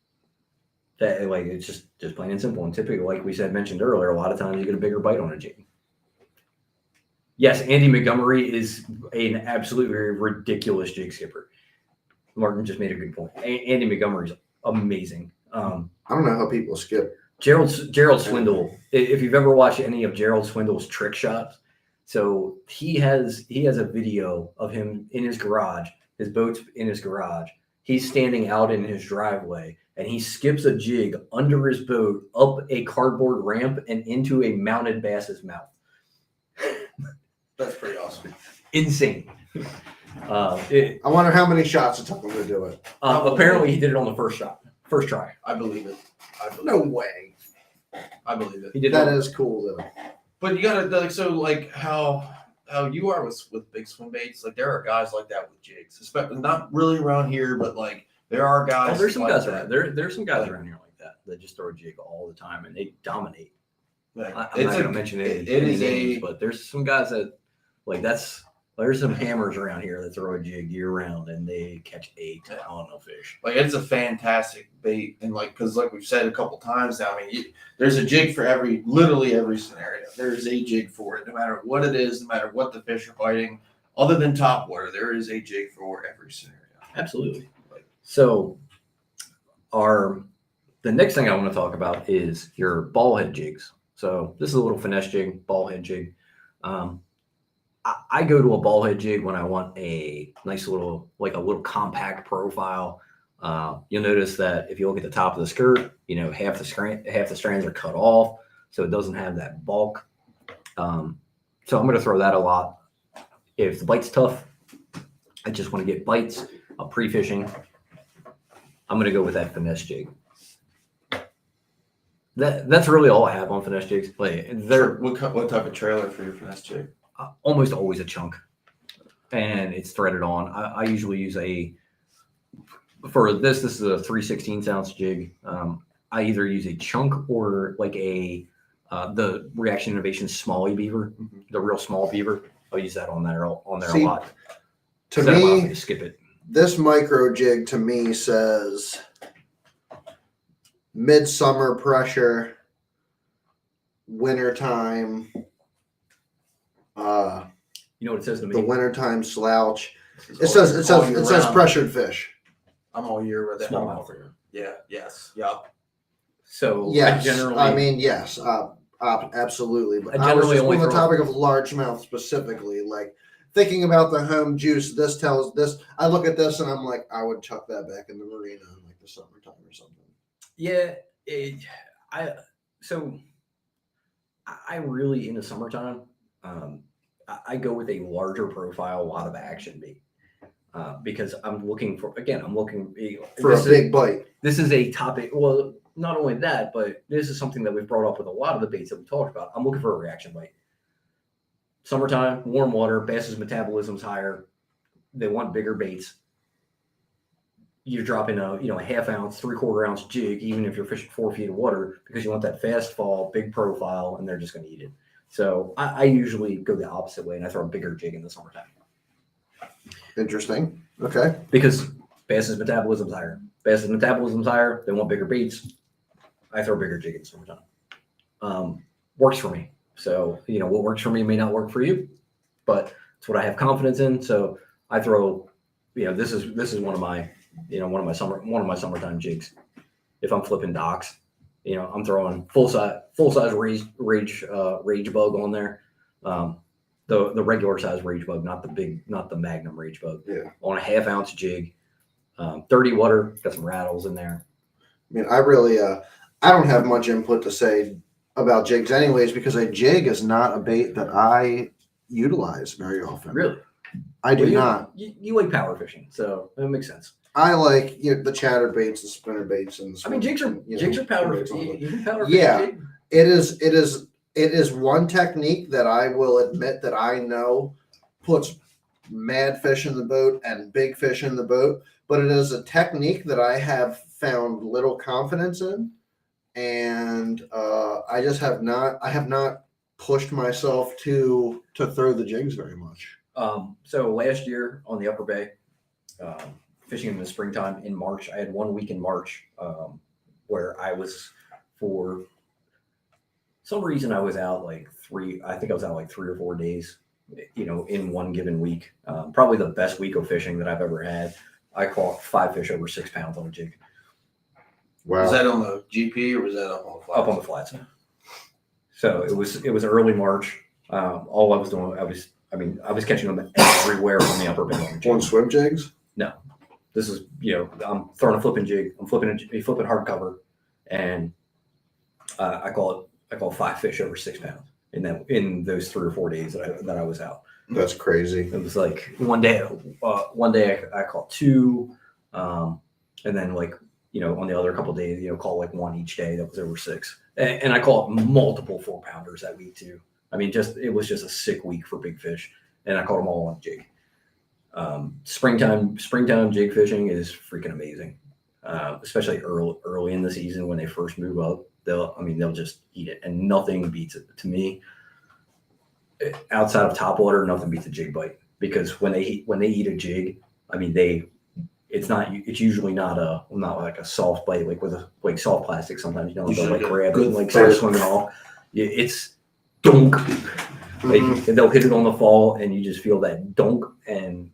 That it's just plain and simple. And typically, like we mentioned earlier, a lot of times you get a bigger bite on a jig. Yes, Andy Montgomery is an absolutely ridiculous jig skipper. Martin just made a good point. Andy Montgomery is amazing. I don't know how people skip. Gerald Swindle. If you've ever watched any of Gerald Swindle's trick shots, so he has a video of him in his garage. His boat's in his garage. He's standing out in his driveway, and he skips a jig under his boat, up a cardboard ramp, and into a mounted bass's mouth. That's pretty awesome. Insane. I wonder how many shots it took him to do it. Apparently, he did it on the first try. I believe it. No way. I believe it. He did that. Is cool though. But you gotta how you are with big swim baits. Like there are guys like that with jigs, especially not really around here, but like there are guys. Oh, there's some like guys that. around. There's some guys around here like that just throw a jig all the time and they dominate. Like, I'm not gonna mention any names, but there's some guys that there's some hammers around here that throw a jig year round and they catch a ton of fish. Like it's a fantastic bait, and because we've said a couple times now, I mean, there's a jig for literally every scenario. There's a jig for it, no matter what it is, no matter what the fish are biting. Other than top water, there is a jig for every scenario. Absolutely. So, the next thing I want to talk about is your ball head jigs. So this is a little finesse jig, ball head jig. I go to a ball head jig when I want a nice little compact profile. You'll notice that if you look at the top of the skirt, half the strands are cut off, so it doesn't have that bulk. So I'm going to throw that a lot. If the bite's tough, I just want to get bites. I'm pre-fishing. I'm going to go with that finesse jig. That's really all I have on finesse jigs. What type of trailer for your finesse jig? Almost always a chunk, and it's threaded on. I usually use this is a 3/16 ounce jig. I either use a chunk or the Reaction Innovation Smalley beaver, the real small beaver. I'll use that on there a lot. To that allows me me, to skip it. This micro jig to me says midsummer pressure, wintertime. You know what it says to me? The wintertime slouch. It says pressured fish. I'm all year with that. Smallmouth. Yeah. Yes. Yeah. So yes, yes, absolutely. But I I was generally just only on the throw- topic of largemouth specifically, like thinking about the home juice. This tells this. I look at this and I'm like, I would chuck that back in the marina in like the summertime or something. Yeah, I really in the summertime. I go with a larger profile, a lot of action bait. Because I'm looking for For a big bite. This is a topic. Well, not only that, but this is something that we've brought up with a lot of the baits that we talked about. I'm looking for a reaction bite. Summertime, warm water, bass's metabolism's higher. They want bigger baits. You're dropping a half ounce, 3/4 ounce jig, even if you're fishing 4 feet of water, because you want that fast fall, big profile, and they're just going to eat it. So I usually go the opposite way, and I throw a bigger jig in the summertime. Interesting. Okay. Because bass's metabolism's higher. Bass's metabolism's higher. They want bigger baits. I throw a bigger jig in the summertime. Works for me. So what works for me may not work for you, but it's what I have confidence in. So I throw. This is one of my summertime jigs. If I'm flipping docks, I'm throwing full size rage bug on there. The regular size rage bug, not the Magnum rage bug. Yeah. On a half ounce jig, 30 water, got some rattles in there. I mean, I really, I don't have much input to say about jigs anyways, because a jig is not a bait that I utilize very often. Really? I do not. You like power fishing, so that makes sense. I like the chatter baits, the spinner baits, and I mean, jigs are power. You can power fish Yeah. a jig. It is one technique that I will admit that I know puts mad fish in the boat and big fish in the boat, but it is a technique that I have found little confidence in, and I have not pushed myself to throw the jigs very much. So last year on the Upper Bay, fishing in the springtime in March, I had 1 week in March where I was, for some reason, I was out like 3 or 4 days, in one given week. Probably the best week of fishing that I've ever had. I caught 5 fish over 6 pounds on a jig. Wow. Was that on the GP or was that up on the flats? Up on the flats. So it was early March. All I was doing, I was catching them everywhere on the Upper Bay on the jig. On swim jigs? No, this is I'm throwing a flipping jig. I'm flipping hardcover, and I caught 5 fish over 6 pounds in those 3 or 4 days that I was out. That's crazy. It was like one day I caught 2, and then on the other couple of days caught like 1 each day that was over 6, and I caught multiple 4-pounders that week too. I mean, it was just a sick week for big fish, and I caught them all on jig. Springtime jig fishing is freaking amazing, especially early in the season when they first move up. They'll just eat it, and nothing beats it to me. Outside of topwater, nothing beats a jig bite, because when they eat a jig, it's usually not like a soft bite like soft plastic. Sometimes they'll grab it and start swimming off. It's dunk. And they'll hit it on the fall, and you just feel that dunk, and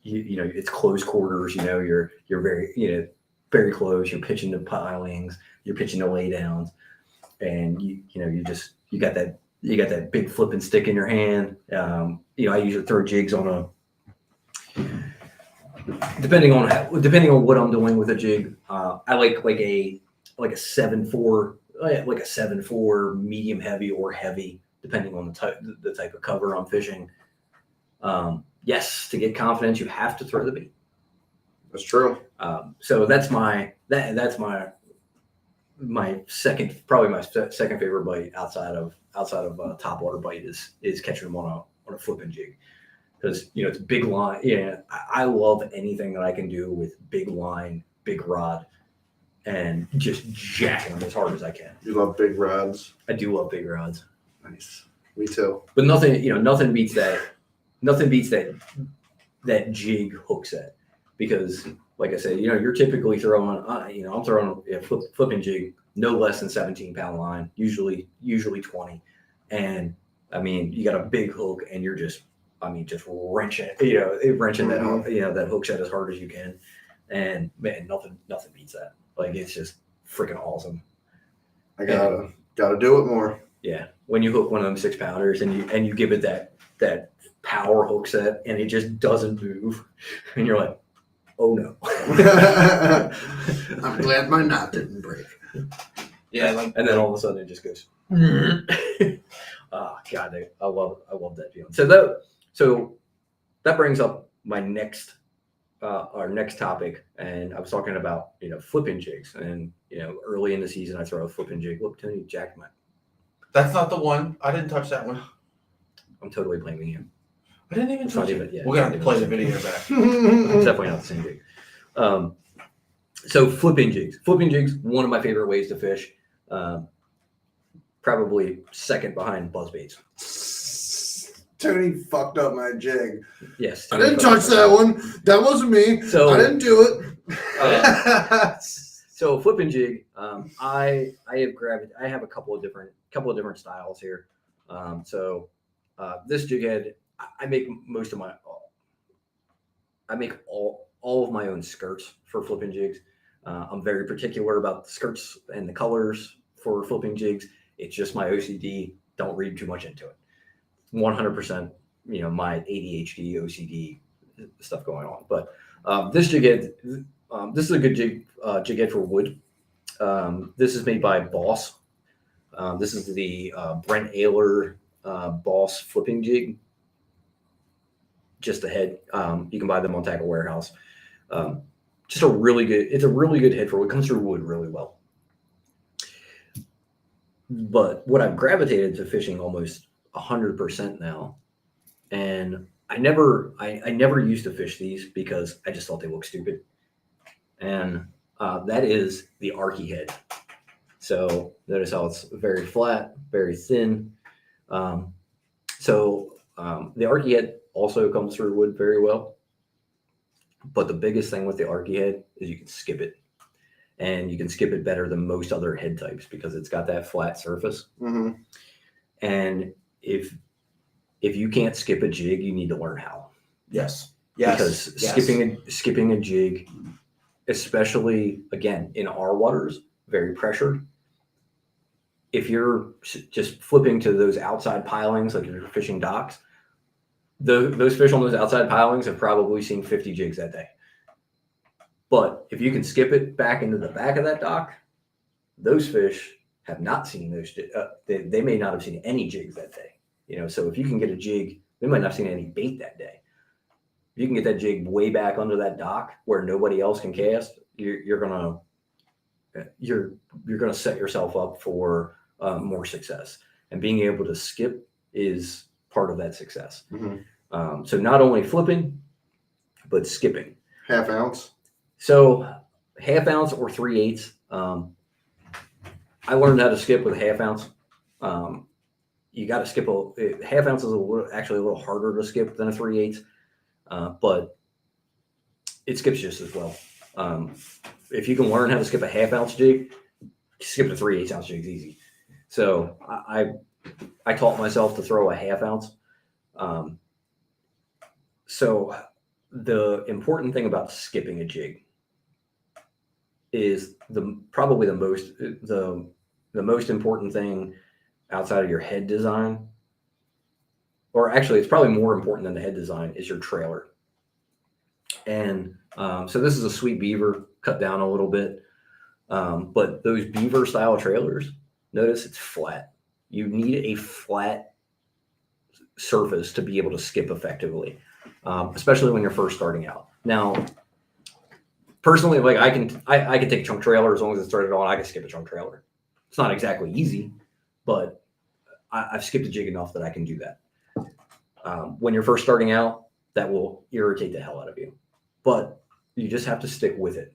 it's close quarters. You're very very close. You're pitching the pilings, you're pitching the laydowns, and you got that big flipping stick in your hand. I usually throw jigs on depending on what I'm doing with a jig. I like a 7.4, like a 7.4 medium heavy or heavy, depending on the type of cover I'm fishing. Yes, to get confidence, you have to throw the bait. That's true. So that's my second favorite bite outside of topwater bite is catching them on a flipping jig, because it's big line. Yeah, I love anything that I can do with big line, big rod, and just jacking them as hard as I can. You love big rods. I do love big rods. Nice. Me too. But nothing beats that jig hook set, because like I said, you're typically throwing, I'm throwing a flipping jig, no less than 17-pound line, usually 20. And you got a big hook, and you're just wrenching that hook set as hard as you can. And man, nothing beats that. Like, it's just freaking awesome. I gotta do it more. Yeah. When you hook one of them 6-pounders and you give it that power hook set, and it just doesn't move, and you're like, oh no. I'm glad my knot didn't break. Yeah, and then all of a sudden it just goes. Oh God, I love that feeling. So that brings up my next our next topic, and I was talking about flipping jigs, and early in the season I throw a flipping jig. Look, Tony jacked my. That's not the one. I didn't touch that one. I'm totally blaming you. I didn't even It's touch not it. even- yeah, We're gonna it's have to not play the even- video back. It's definitely not the same jig. So flipping jigs. Flipping jigs, one of my favorite ways to fish. Probably second behind buzz baits. Tony fucked up my jig. Yes. I didn't touch that one. That wasn't me. So- I didn't do Uh, it. So flipping jig, I have a couple of different styles here. This jig head, I make all of my own skirts for flipping jigs. I'm very particular about the skirts and the colors for flipping jigs. It's just my OCD. Don't read too much into it. 100%, my ADHD, OCD stuff going on. But this jig head, this is a good jig head for wood. This is made by Boss. This is the Brent Ayler Boss flipping jig. Just a head. You can buy them on Tackle Warehouse. It's a really good head for wood. It comes through wood really well. But what I've gravitated to fishing almost 100% now, and I never used to fish these because I just thought they looked stupid. And that is the Arky head. So notice how it's very flat, very thin. The Arky head also comes through wood very well. But the biggest thing with the Arky head is you can skip it. And you can skip it better than most other head types because it's got that flat surface. Mm-hmm. And if you can't skip a jig, you need to learn how. Yes. Because skipping a jig, especially again in our waters, very pressured. If you're just flipping to those outside pilings, like if you're fishing docks, those fish on those outside pilings have probably seen 50 jigs that day. But if you can skip it back into the back of that dock, those fish have not seen those. They may not have seen any jigs that day. So if you can get a jig, they might not have seen any bait that day. If you can get that jig way back under that dock where nobody else can cast, you're gonna set yourself up for more success. And being able to skip is part of that success. Mm-hmm. So not only flipping, but skipping. Half ounce. So 1/2 ounce or 3/8. I learned how to skip with a 1/2 ounce. You got to skip 1/2 ounce is actually a little harder to skip than a 3/8, but it skips just as well. If you can learn how to skip a 1/2 ounce jig, skip a 3/8 ounce jig is easy. So I taught myself to throw a 1/2 ounce. So the important thing about skipping a jig is probably the most important thing outside of your head design, or actually it's probably more important than the head design, is your trailer. And so this is a Sweet Beaver cut down a little bit, but those Beaver style trailers, notice it's flat. You need a flat surface to be able to skip effectively, especially when you're first starting out. Now, personally, like I can take a chunk trailer as long as it's started on. I can skip a chunk trailer. It's not exactly easy, but I've skipped a jig enough that I can do that. When you're first starting out, that will irritate the hell out of you, but you just have to stick with it.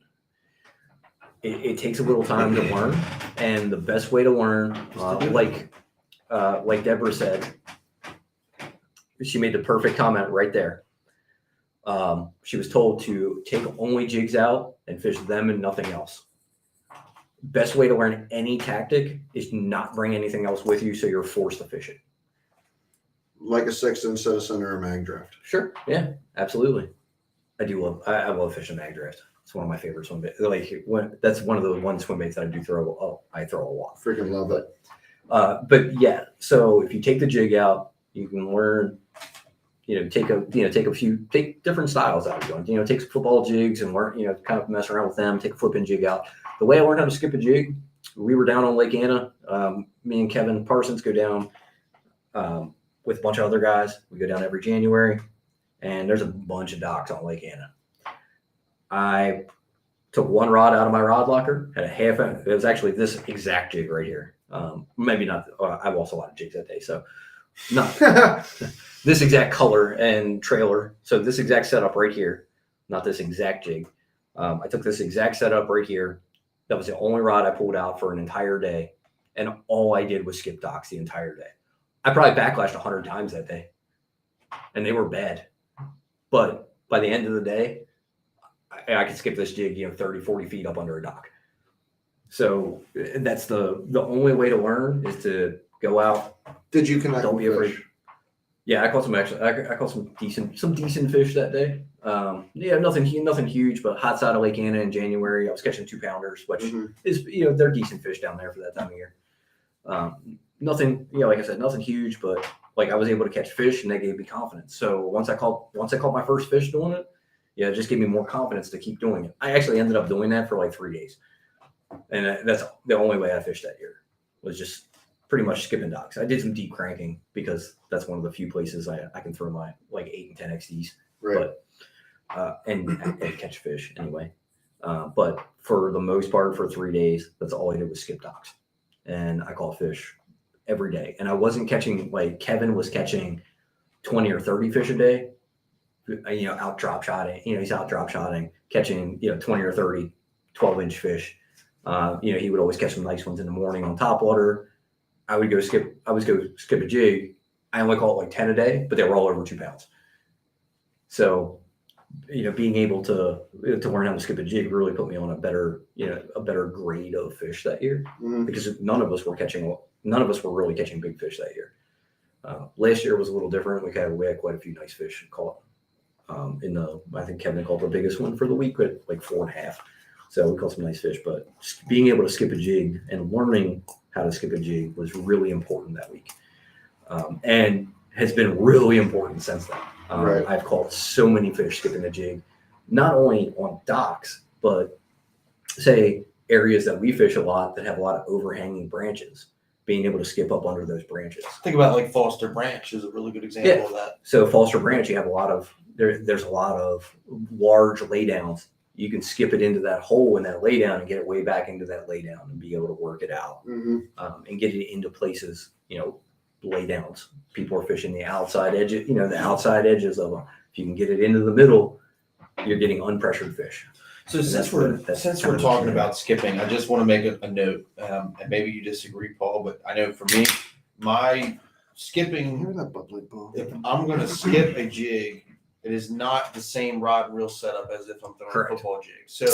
It takes a little time to learn, and the best way to learn, like Deborah said, she made the perfect comment right there. She was told to take only jigs out and fish them and nothing else. Best way to learn any tactic is not bring anything else with you, so you're forced to fish it. Like a 6-inch set of center or mag draft. Sure. Yeah, absolutely. I love fishing mag draft. It's one of my favorite swim baits. That's one of the one swim baits that I do throw. I throw a lot. Freaking love it. But yeah, so if you take the jig out, you can learn. Take different styles out of it. Take some football jigs and learn. Kind of mess around with them. Take a flipping jig out. The way I learned how to skip a jig, we were down on Lake Anna. Me and Kevin Parsons go down. with a bunch of other guys. We go down every January, and there's a bunch of docks on Lake Anna. I took one rod out of my rod locker, had a half. It was actually this exact jig right here. Maybe not. I lost a lot of jigs that day, so not this exact color and trailer. So this exact setup right here, not this exact jig. I took this exact setup right here. That was the only rod I pulled out for an entire day, and all I did was skip docks the entire day. I probably backlashed 100 times that day, and they were bad. But by the end of the day, I could skip this jig, 30, 40 feet up under a dock. So that's the only way to learn is to go out. Did you connect Don't with be afraid. fish? Yeah, I caught some decent fish that day. Nothing huge, but hot side of Lake Anna in January, I was catching 2-pounders, which is they're decent fish down there for that time of year. Nothing, like I said, nothing huge, but like I was able to catch fish, and that gave me confidence. So once I caught my first fish doing it, it just gave me more confidence to keep doing it. I actually ended up doing that for like 3 days, and that's the only way I fished that year was just pretty much skipping docks. I did some deep cranking because that's one of the few places I can throw my like 8 and 10 XDs, Right. but and catch fish anyway. But for the most part, for 3 days, that's all I did was skip docks, and I caught fish every day. And I wasn't catching like Kevin was catching 20 or 30 fish a day. Out drop shotting. He's out drop shotting, catching 20 or 30 12-inch fish. He would always catch some nice ones in the morning on top water. I would go skip a jig. I only caught like 10 a day, but they were all over 2 pounds. So, being able to learn how to skip a jig really put me on a better grade of fish that year, because none of us were really catching big fish that year. Last year was a little different. We had quite a few nice fish caught. I think Kevin caught the biggest one for the week with like 4.5. So we caught some nice fish, but just being able to skip a jig and learning how to skip a jig was really important that week. And has been really important since then. Right. I've caught so many fish skipping a jig, not only on docks, but say areas that we fish a lot that have a lot of overhanging branches, being able to skip up under those branches. Think about like Foster Branch is a really good example of that. So Foster Branch, you have there's a lot of large laydowns. You can skip it into that hole in that laydown and get it way back into that laydown and be able to work it out and get it into places, laydowns. People are fishing the outside edges, the outside edges of them. If you can get it into the middle, you're getting unpressured fish. So since we're talking about skipping, I just want to make a note, and maybe you disagree, Paul, but I know for me, my skipping, Hear that Bud Light ball? if I'm going to skip a jig, it is not the same rod and reel setup as if I'm throwing Correct. a football jig. So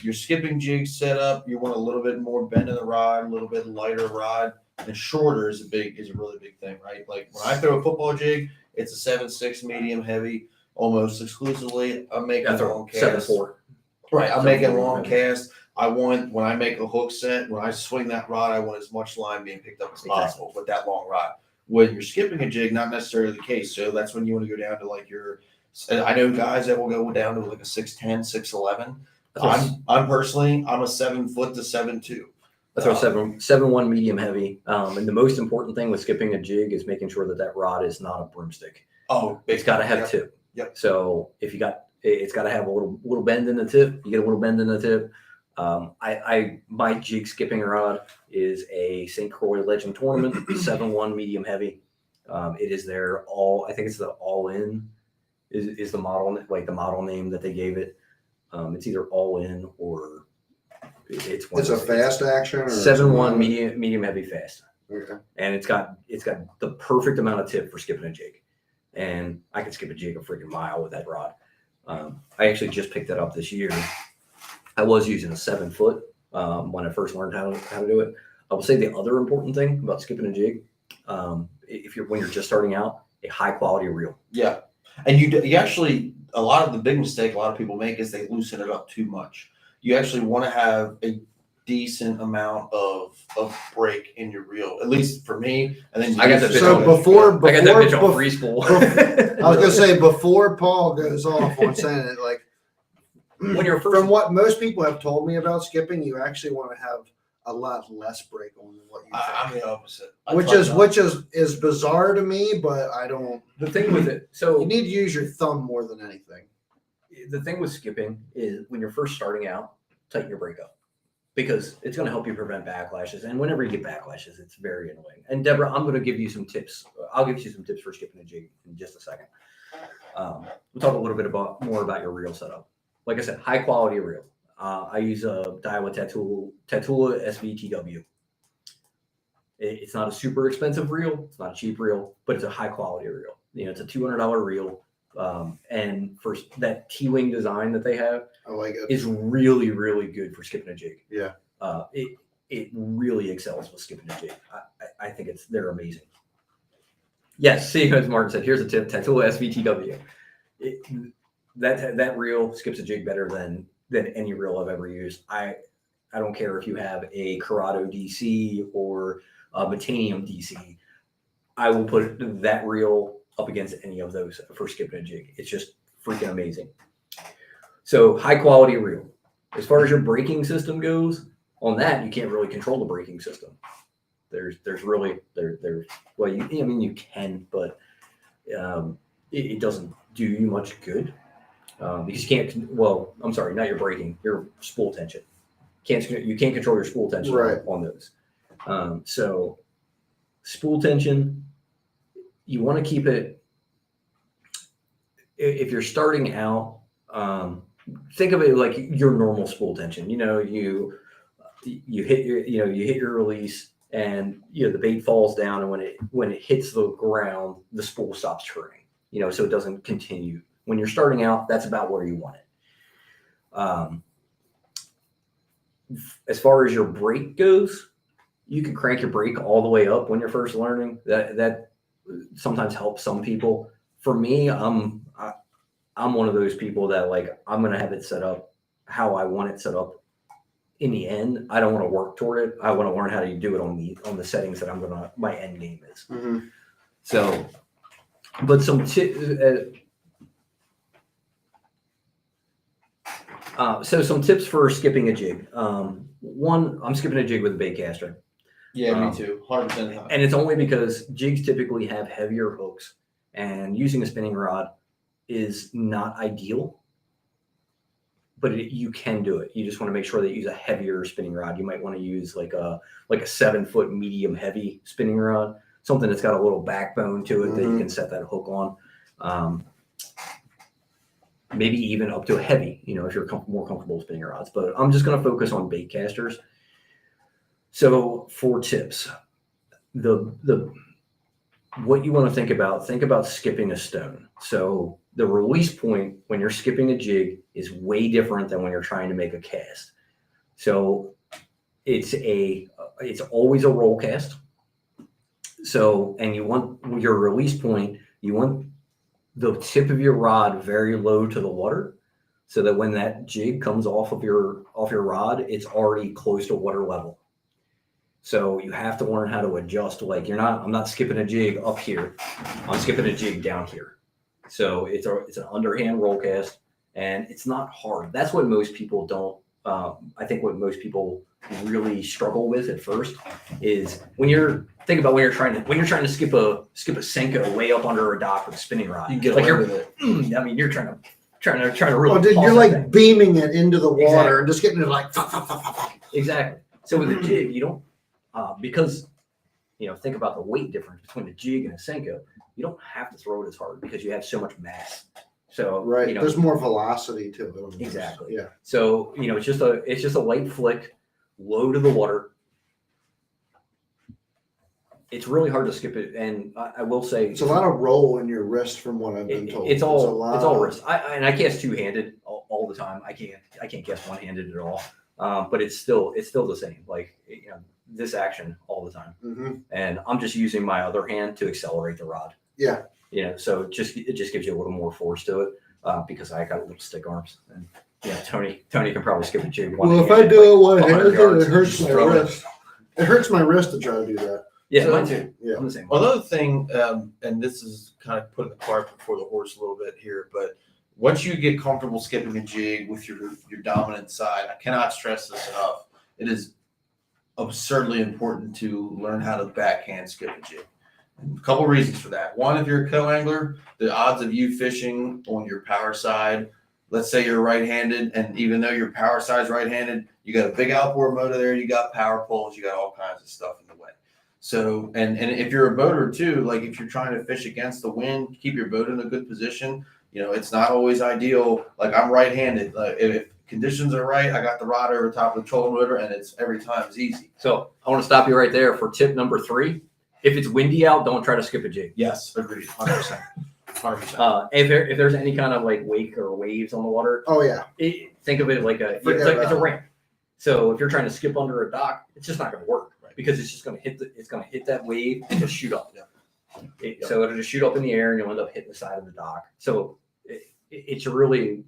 your skipping jig setup, you want a little bit more bend in the rod, a little bit lighter rod, and shorter is a really big thing, right? Like when I throw a football jig, it's a 7.6 medium heavy, almost exclusively. I'm making long cast. 7.4. Right, I'm 7.4 making long heavy. cast. I want, when I make a hook set, when I swing that rod, I want as much line being picked up as possible with that long rod. When you're skipping a jig, not necessarily the case. So that's when you want to go down to like I know guys that will go down to like a 6'10", 6'11". I'm personally, I'm a 7 foot to 7'2". That's our 7.1 medium heavy. And the most important thing with skipping a jig is making sure that rod is not a broomstick. Oh, It's got to have tip. Yep. So it's got to have a little bend in the tip. You get a little bend in the tip. My jig skipping rod is a St. Croix Legend Tournament 7.1 medium heavy. It is I think it's the All In is the model, like the model name that they gave it. It's either All In or it's a fast action or 7.1 medium heavy fast. Okay. And it's got the perfect amount of tip for skipping a jig. And I could skip a jig a freaking mile with that rod. I actually just picked that up this year. I was using a 7 foot when I first learned how to do it. I will say the other important thing about skipping a jig, when you're just starting out, a high quality reel. Yeah, and you actually, a lot of the big mistake a lot of people make is they loosen it up too much. You actually want to have a decent amount of break in your reel, at least for me. And then I got that bitch so on before I got that bitch on free spool. I was gonna say before Paul goes off on saying it, like When you're first, from what most people have told me about skipping, you actually want to have a lot less break on than what you I'm think. the opposite. Which is bizarre to me, but I don't. The thing with it, so You need to use your thumb more than anything. the thing with skipping is when you're first starting out, tighten your brake up because it's going to help you prevent backlashes. And whenever you get backlashes, it's very annoying. And Deborah, I'm going to give you some tips. I'll give you some tips for skipping a jig in just a second. We'll talk a little bit more about your reel setup. Like I said, high quality reel. I use a Daiwa Tatula SVTW. It's not a super expensive reel. It's not a cheap reel, but it's a high quality reel. It's a $200 reel. And for that T-wing design that they have, I like it. is really, really good for skipping a jig. Yeah. It really excels with skipping a jig. I think they're amazing. Yes, see, as Martin said, here's a tip: Tatula SVTW. That reel skips a jig better than any reel I've ever used. I don't care if you have a Corrado DC or a Metanium DC. I will put that reel up against any of those for skipping a jig. It's just freaking amazing. So high quality reel. As far as your braking system goes, on that you can't really control the braking system. There's really well, you can, but it doesn't do you much good because you can't. Well, I'm sorry, not your braking, your spool tension. You can't control your spool tension Right. on those. So spool tension, you want to keep it. If you're starting out, think of it like your normal spool tension. You hit your release, and the bait falls down, and when it hits the ground, the spool stops turning. So it doesn't continue. When you're starting out, that's about where you want it. As far as your brake goes, you can crank your brake all the way up when you're first learning. That sometimes helps some people. For me, I'm one of those people that I'm gonna have it set up how I want it set up. In the end, I don't want to work toward it. I want to learn how to do it on the settings that my end game is. Mm-hmm. So, but some some tips for skipping a jig. One, I'm skipping a jig with a bait caster. Yeah, me too. 100%. And it's only because jigs typically have heavier hooks, and using a spinning rod is not ideal. But you can do it. You just want to make sure that you use a heavier spinning rod. You might want to use like a 7-foot medium heavy spinning rod, something that's got a little backbone to it that you can set that hook on. Maybe even up to a heavy, if you're more comfortable with spinning rods. But I'm just going to focus on bait casters. So for tips, what you want to think about skipping a stone. So the release point when you're skipping a jig is way different than when you're trying to make a cast. So it's always a roll cast. So, and you want your release point, you want the tip of your rod very low to the water, so that when that jig comes off your rod, it's already close to water level. So you have to learn how to adjust. I'm not skipping a jig up here. I'm skipping a jig down here. So it's an underhand roll cast, and it's not hard. That's what most people don't. I think what most people really struggle with at first is when you're trying to skip a Senko way up under a dock with a spinning rod. You get away with it. You're trying to really. Oh, dude, you're like beaming it into the water Exactly. and just getting it like. Exactly. So with a jig, you don't because think about the weight difference between a jig and a Senko. You don't have to throw it as hard because you have so much mass. So Right. There's more velocity to it. Exactly. Yeah. So it's just a light flick, low to the water. It's really hard to skip it, and I will say It's a lot of roll in your wrist, from what I've been told. It's all wrist. I cast two-handed all the time. I can't cast one-handed at all. But it's still the same. This action all the time, and I'm just using my other hand to accelerate the rod. Yeah. So it just gives you a little more force to it because I got little stick arms, and Tony can probably skip a jig. Well, if I do it one-handed, it hurts my throw it. wrist. It hurts my wrist to try to do that. Yeah, So- mine too. Yeah. I'm the same way. Another thing, and this is kind of putting the cart before the horse a little bit here, but once you get comfortable skipping a jig with your dominant side, I cannot stress this enough. It is absurdly important to learn how to backhand skip a jig. And a couple reasons for that. One, if you're a co-angler, the odds of you fishing on your power side, let's say you're right-handed, and even though your power side's right-handed, you got a big outboard motor there, you got power poles, you got all kinds of stuff in the way. So, and if you're a boater too, like if you're trying to fish against the wind, keep your boat in a good position. It's not always ideal. Like I'm right-handed. If conditions are right, I got the rod over top of the trolling motor, and it's every time is easy. So I want to stop you right there for tip number 3. If it's windy out, don't try to skip a jig. Yes, agreed, 100%. 100%. If there's any kind of like wake or waves on the water, Oh yeah. think of it like it's a ramp. So if you're trying to skip under a dock, it's just not going to work, Right. because it's just going to hit that wave and just shoot up. Yeah. So it'll just shoot up in the air and you'll end up hitting the side of the dock. So it's really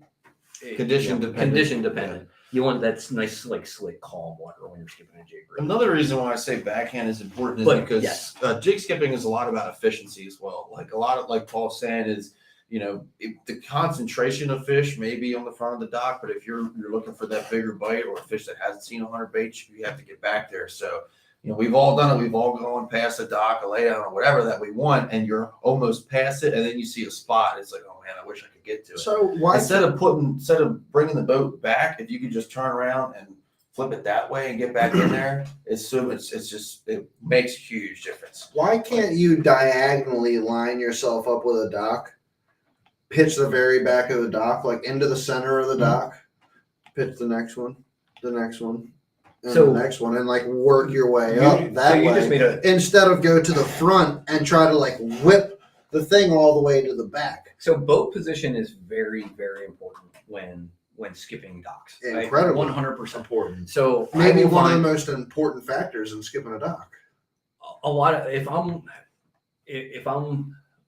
Condition dependent. You want that's nice, like slick, calm water when you're skipping a jig. Really. Another reason why I say backhand is important is because jig skipping is a lot about efficiency as well. Like a lot of, like Paul's saying, is the concentration of fish may be on the front of the dock, but if you're looking for that bigger bite or a fish that hasn't seen 100 baits, you have to get back there. So we've all done it. We've all gone past a dock, a laydown, or whatever that we want, and you're almost past it, and then you see a spot. It's like, oh man, I wish I could get to it. So why Instead of bringing the boat back, if you could just turn around and flip it that way and get back in there, it makes a huge difference. Why can't you diagonally line yourself up with a dock, pitch the very back of the dock, like into the center of the dock, pitch the next one, and So- the next one, and like work your way up that you way, just made instead of go to the front and try to like whip the thing all the way to the back. So boat position is very, very important when skipping docks. Incredibly 100%. Important. So Maybe I will one of find the most important factors in skipping a dock. a lot of if I'm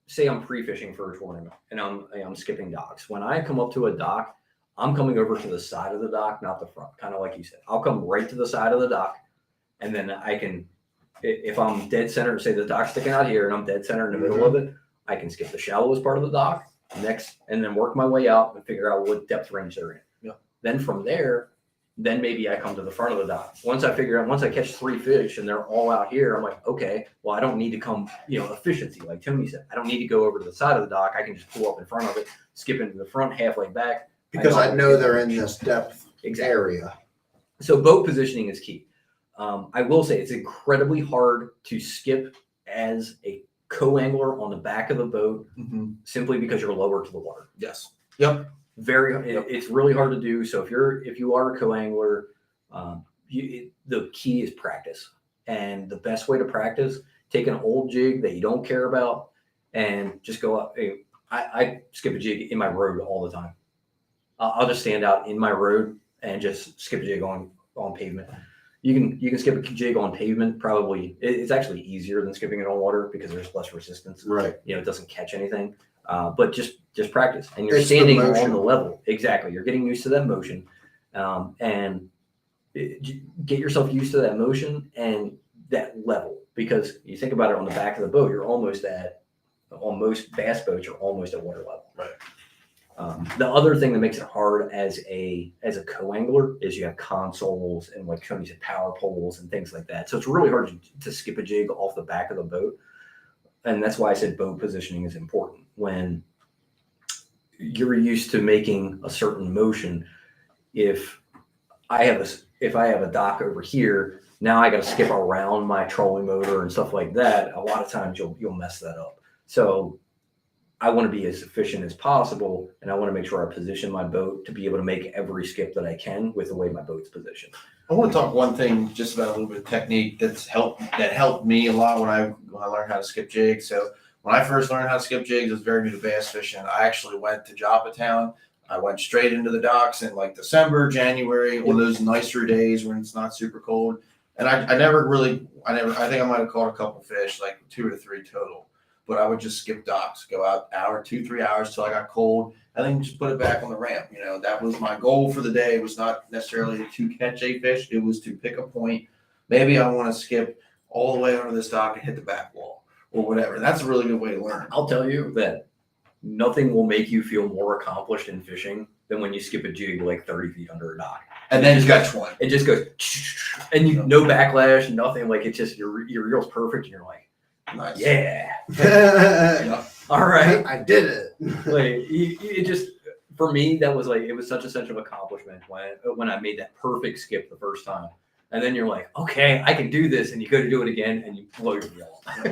say I'm pre-fishing for a tournament and I'm skipping docks. When I come up to a dock, I'm coming over to the side of the dock, not the front. Kind of like you said, I'll come right to the side of the dock, and then I can, if I'm dead center, say the dock's sticking out here, and I'm dead center in the middle of it, I can skip the shallowest part of the dock next, and then work my way out and figure out what depth range they're in. Yeah. Then from there, then maybe I come to the front of the dock. Once I catch 3 fish and they're all out here, I'm like, okay, well, I don't need to come, efficiency, like Tony said. I don't need to go over to the side of the dock. I can just pull up in front of it, skip into the front, halfway back. Because I know they're in this depth area. So boat positioning is key. I will say it's incredibly hard to skip as a co-angler on the back of the boat simply because you're lower to the water. Yes. Yep. It's really hard to do. So if you are a co-angler, the key is practice. And the best way to practice, take an old jig that you don't care about and just go up. I skip a jig in my road all the time. I'll just stand out in my road and just skip a jig on pavement. You can skip a jig on pavement. Probably it's actually easier than skipping it on water because there's less resistance. Right. It doesn't catch anything. But just practice, and you're standing on the level. Exactly. You're getting used to that motion, and get yourself used to that motion and that level. Because you think about it, on the back of the boat, you're almost on most bass boats, you're almost at water level. Right. The other thing that makes it hard as a co-angler is you have consoles and, like Tony said, power poles and things like that. So it's really hard to skip a jig off the back of the boat. And that's why I said boat positioning is important. When you're used to making a certain motion, if I have a dock over here, now I got to skip around my trolling motor and stuff like that. A lot of times you'll mess that up. So I want to be as efficient as possible, and I want to make sure I position my boat to be able to make every skip that I can with the way my boat's positioned. I want to talk one thing just about a little bit of technique that helped me a lot when I learned how to skip jigs. So when I first learned how to skip jigs, it was very new to bass fishing. I actually went to Joppatown. I went straight into the docks in like December, January, one of those nicer days when it's not super cold. And I think I might have caught a couple fish, like 2 or 3 total. But I would just skip docks, go out hour, 2-3 hours till I got cold, and then just put it back on the ramp. That was my goal for the day. It was not necessarily to catch a fish. It was to pick a point. Maybe I want to skip all the way under this dock and hit the back wall or whatever. That's a really good way to learn. I'll tell you that nothing will make you feel more accomplished in fishing than when you skip a jig like 30 feet under a dock. And then you got one. It just goes, and you no backlash, nothing. Like it's just your reel's perfect, and you're like, Nice. yeah, Yeah. all right. I did it. Like it just for me that was like it was such a sense of accomplishment when I made that perfect skip the first time. And then you're like, okay, I can do this, and you go to do it again, and you blow your reel off.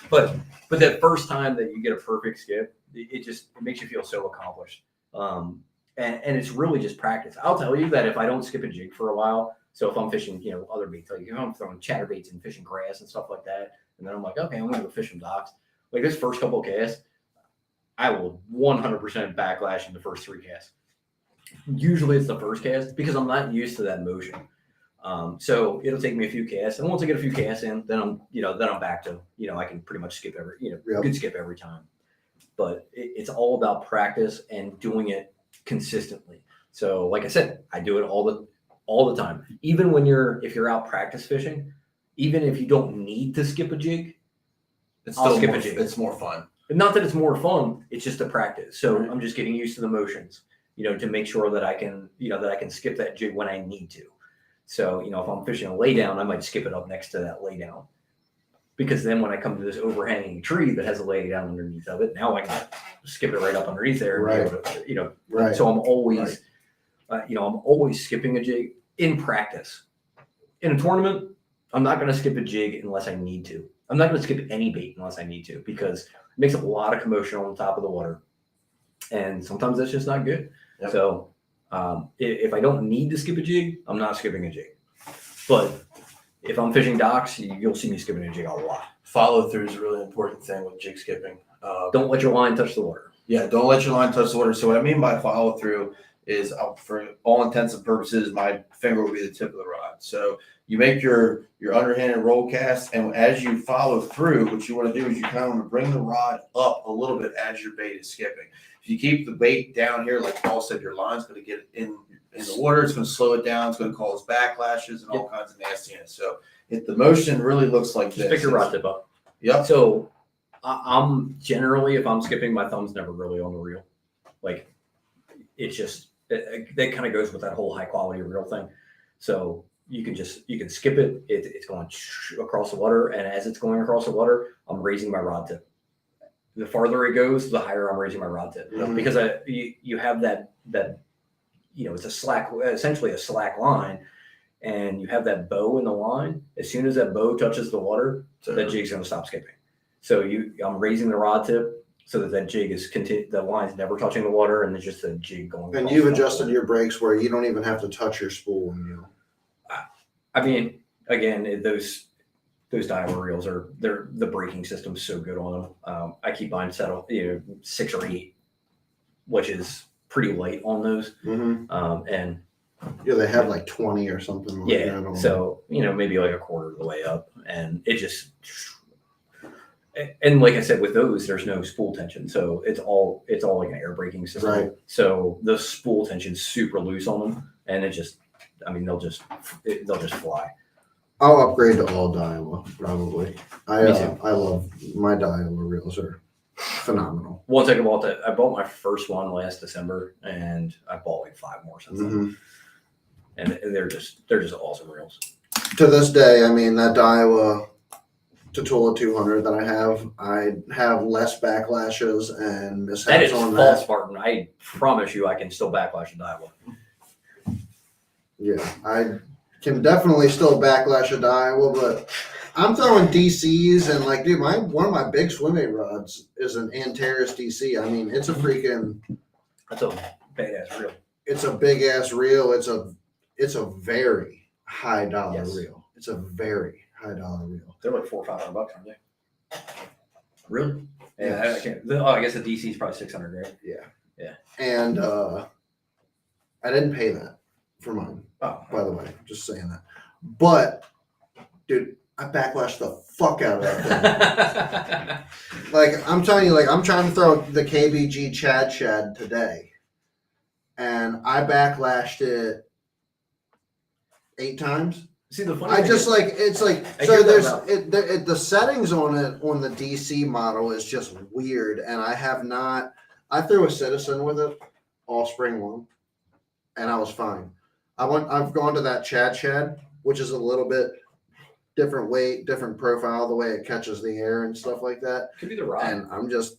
but that first time that you get a perfect skip, it makes you feel so accomplished. And it's really just practice. I'll tell you that if I don't skip a jig for a while, so if I'm fishing, other baits, like I'm throwing chatterbaits and fishing grass and stuff like that, and then I'm like, okay, I'm gonna go fish some docks. Like this first couple of casts, I will 100% backlash in the first 3 casts. Usually it's the first cast because I'm not used to that motion. So it'll take me a few casts, and once I get a few casts in, then I'm back to, I can pretty much skip good skip every time. But it's all about practice and doing it consistently. So like I said, I do it all the time. Even if you're out practice fishing, even if you don't need to skip a jig, I'll skip a jig. It's more fun. Not that it's more fun, it's just a practice. So I'm just getting used to the motions, to make sure that I can skip that jig when I need to. So, if I'm fishing a lay down, I might skip it up next to that lay down. Because then when I come to this overhanging tree that has a lay down underneath of it, now I can skip it right up underneath there. Right. And Right. So I'm always, I'm always skipping a jig in practice. In a tournament, I'm not going to skip a jig unless I need to. I'm not going to skip any bait unless I need to, because it makes a lot of commotion on the top of the water. And sometimes that's just not good. Yep. So if I don't need to skip a jig, I'm not skipping a jig. But if I'm fishing docks, you'll see me skipping a jig a lot. Follow through is a really important thing with jig skipping. Don't let your line touch the water. Yeah, don't let your line touch the water. So what I mean by follow through is, for all intents and purposes, my finger will be the tip of the rod. So you make your underhanded roll cast, and as you follow through, what you want to do is you kind of want to bring the rod up a little bit as your bait is skipping. If you keep the bait down here, like Paul said, your line's going to get in the water. It's going to slow it down. It's going to cause backlashes and all kinds of nastiness. So if the motion really looks like Just this, pick your rod tip up. Yep. So I'm generally, if I'm skipping, my thumb's never really on the reel. Like it's just that kind of goes with that whole high quality reel thing. So you can skip it. It's going across the water, and as it's going across the water, I'm raising my rod tip. The farther it goes, the higher I'm raising my rod tip, because you have that it's essentially a slack line, and you have that bow in the line. As soon as that bow touches the water, that jig's going to stop skipping. So I'm raising the rod tip so that jig is the line's never touching the water, and it's just a jig going. And you've adjusted your brakes where you don't even have to touch your spool. I mean, again, those Daiwa reels the braking system's so good on them. I keep mine set up 6 or 8, which is pretty light on those. Mm-hmm. And they have like 20 or something. Like that. So maybe like a quarter of the way up, and it just. And like I said, with those, there's no spool tension, so it's all like an air braking system. Right. So the spool tension's super loose on them, and they'll just fly. I'll upgrade to all Daiwa probably. I love my Daiwa reels, are phenomenal. Once I bought my first one last December, and I bought like 5 more since then. And they're just awesome reels. To this day, I mean, that Daiwa Tatula 200 that I have less backlashes and mishaps That is on false, that. Martin. I promise you, I can still backlash a Daiwa. Yeah, I can definitely still backlash a Daiwa, but I'm throwing DCs, and like, dude, one of my big swimming rods is an Antares DC. I mean, it's a freaking. That's a badass reel. It's a big ass reel. It's a very high dollar reel. It's a very high dollar reel. They're like $400 or $500, aren't they? Really? Yeah. Yes. I guess the DC is probably 600, right? Yeah. And I didn't pay that for mine. Oh, by the way, just saying that. But, dude, I backlashed the fuck out of that thing. Like, I'm telling you, like, I'm trying to throw the KBG Chad Shad today, and I backlashed it 8 times. See, the funny I thing just is, like it's like I so hear that there's about- the settings on it on the DC model is just weird, and I have not. I threw a Citizen with it all spring long, and I was fine. I've gone to that Chad, which is a little bit different weight, different profile, the way it catches the air and stuff like that. could be the rod. And I'm just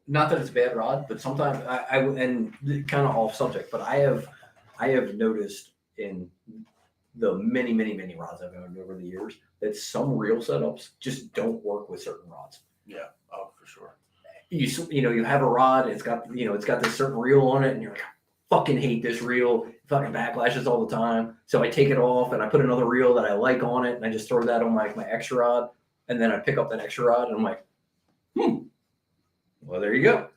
Not that it's a bad rod, but sometimes I and kind of off subject, but I have noticed in the many rods I've owned over the years that some reel setups just don't work with certain rods. Yeah. Oh, for sure. You have a rod, and it's got this certain reel on it, and you're like, I fucking hate this reel. It fucking backlashes all the time. So I take it off and I put another reel that I like on it, and I just throw that on my extra rod, and then I pick up that extra rod, and I'm like, well, there you go.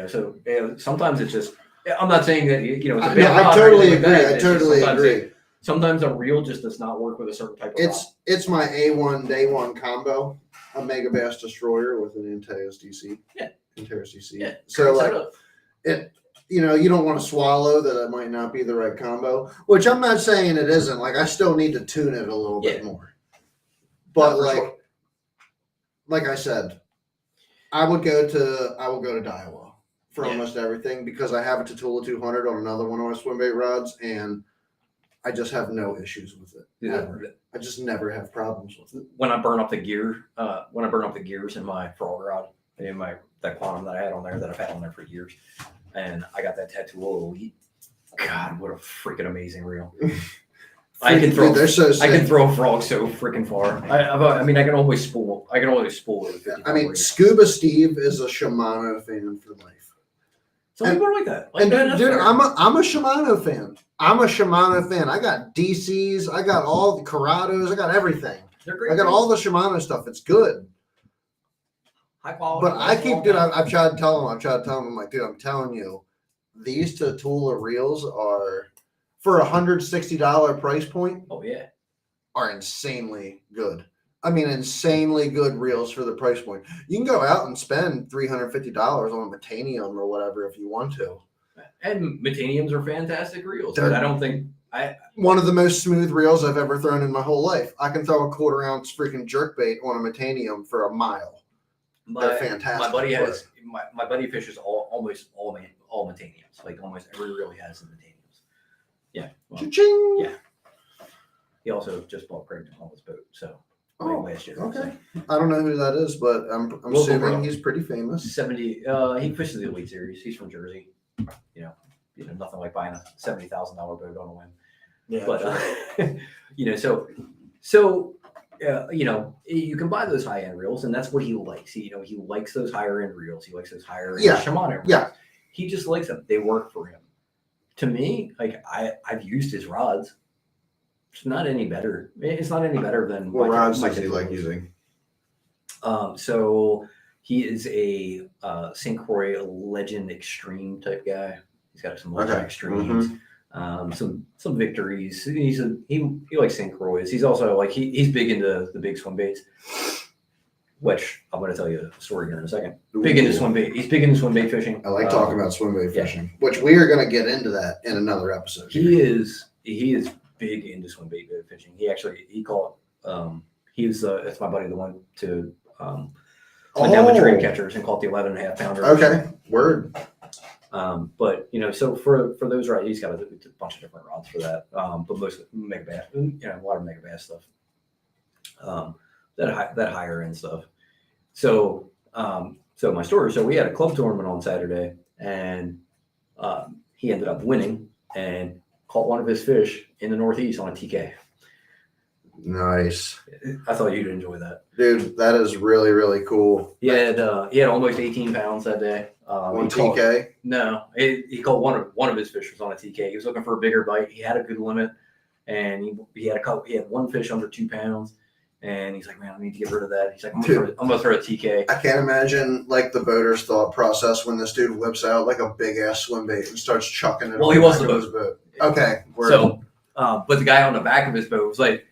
So sometimes it's just. I'm not saying that it's a bad rod. I totally agree. Like that. I It's just totally sometimes agree. Sometimes a reel just does not work with a certain type of rod. It's my A1 day one combo, a Mega Bass Destroyer with an Antares DC. Yeah. Antares DC. Yeah. So Set like it up. it, you don't want to swallow that it might not be the right combo, which I'm not saying it isn't. Like I still need to tune it a little bit more. But No, for like, sure. like I said, I will go to Daiwa for Yeah. almost everything because I have a Tatula 200 on another one of my swim bait rods, and I just have no issues with it. Ever. I just never have problems with it. When I burn up the gears in my frog rod, in that Quantum that I had on there that I've had on there for years, and I got that Tattoo Elite. God, what a freaking amazing reel! I can throw. Dude, they're so sick. I can throw a frog so freaking far. I mean, I can always spool. I can always spool with 50 I mean, weight. Scuba Steve is a Shimano fan for life. Some people are like that. And that's dude, fair. I'm a Shimano fan. I'm a Shimano fan. I got DCs. I got all the Corrados. I got everything. They're great. I got all the Shimano stuff. It's good. high quality. But I keep, dude, I've tried to tell him, I'm like, dude, I'm telling you, these Tatula reels are, for $160 price point, Oh yeah. are insanely good. I mean, insanely good reels for the price point. You can go out and spend $350 on a Metanium or whatever if you want to. And Metaniums are fantastic reels. They're- But I don't think One of the most smooth reels I've ever thrown in my whole life. I can throw a 1/4 ounce freaking jerkbait on a Metanium for a mile. They're fantastic. My buddy has my buddy fishes almost all Metaniums. Like almost every reel he has is Metaniums. Yeah. Well, Cha-ching! yeah. He also just bought pregnant on his boat. So Oh, last year. okay. I don't know who that is, but I'm Local assuming bro. he's pretty famous. 70. He fishes the Elite Series. He's from Jersey. Nothing like buying a $70,000 boat on a whim. Yeah. But you can buy those high end reels, and that's what he likes. He likes those higher end reels. He likes those higher end Yeah. Shimano reels. Yeah. He just likes them. They work for him. To me, like I've used his rods. It's not any better. It's not any better than What my- rods my does he typical like reels. using? So he is a St. Croix Legend Extreme type guy. He's got some Legend Okay. Extremes, some victories. He likes St. Croix. He's also like he's big into the big swim baits, which I'm going to tell you a story here in a second. Big into swim bait. He's big into swim bait fishing. I like talking about swim bait yeah. fishing, which we are going to get into that in another episode. He is big into swim bait fishing. He caught that's my buddy, the one to went down with dream catchers and caught the 11.5 pounder. Okay, word. But so for those rods, he's got a bunch of different rods for that. But mostly mega bass, a lot of mega bass stuff. That higher end stuff. So my story. So we had a club tournament on Saturday, and he ended up winning and caught one of his fish in the Northeast on a TK. Nice, I thought you'd enjoy that. dude. That is really, really cool. He had almost 18 pounds that day. On He caught- TK, No, he caught one of his fish was on a TK. He was looking for a bigger bite. He had a good limit, and he had one fish under 2 pounds, and he's like, man, I need to get rid of that. He's like, I'm gonna throw a TK. I can't imagine like the boater's thought process when this dude whips out like a big ass swim bait and starts chucking it. Well, on he the was back the of his boat. Okay, word. So, but the guy on the back of his boat was like,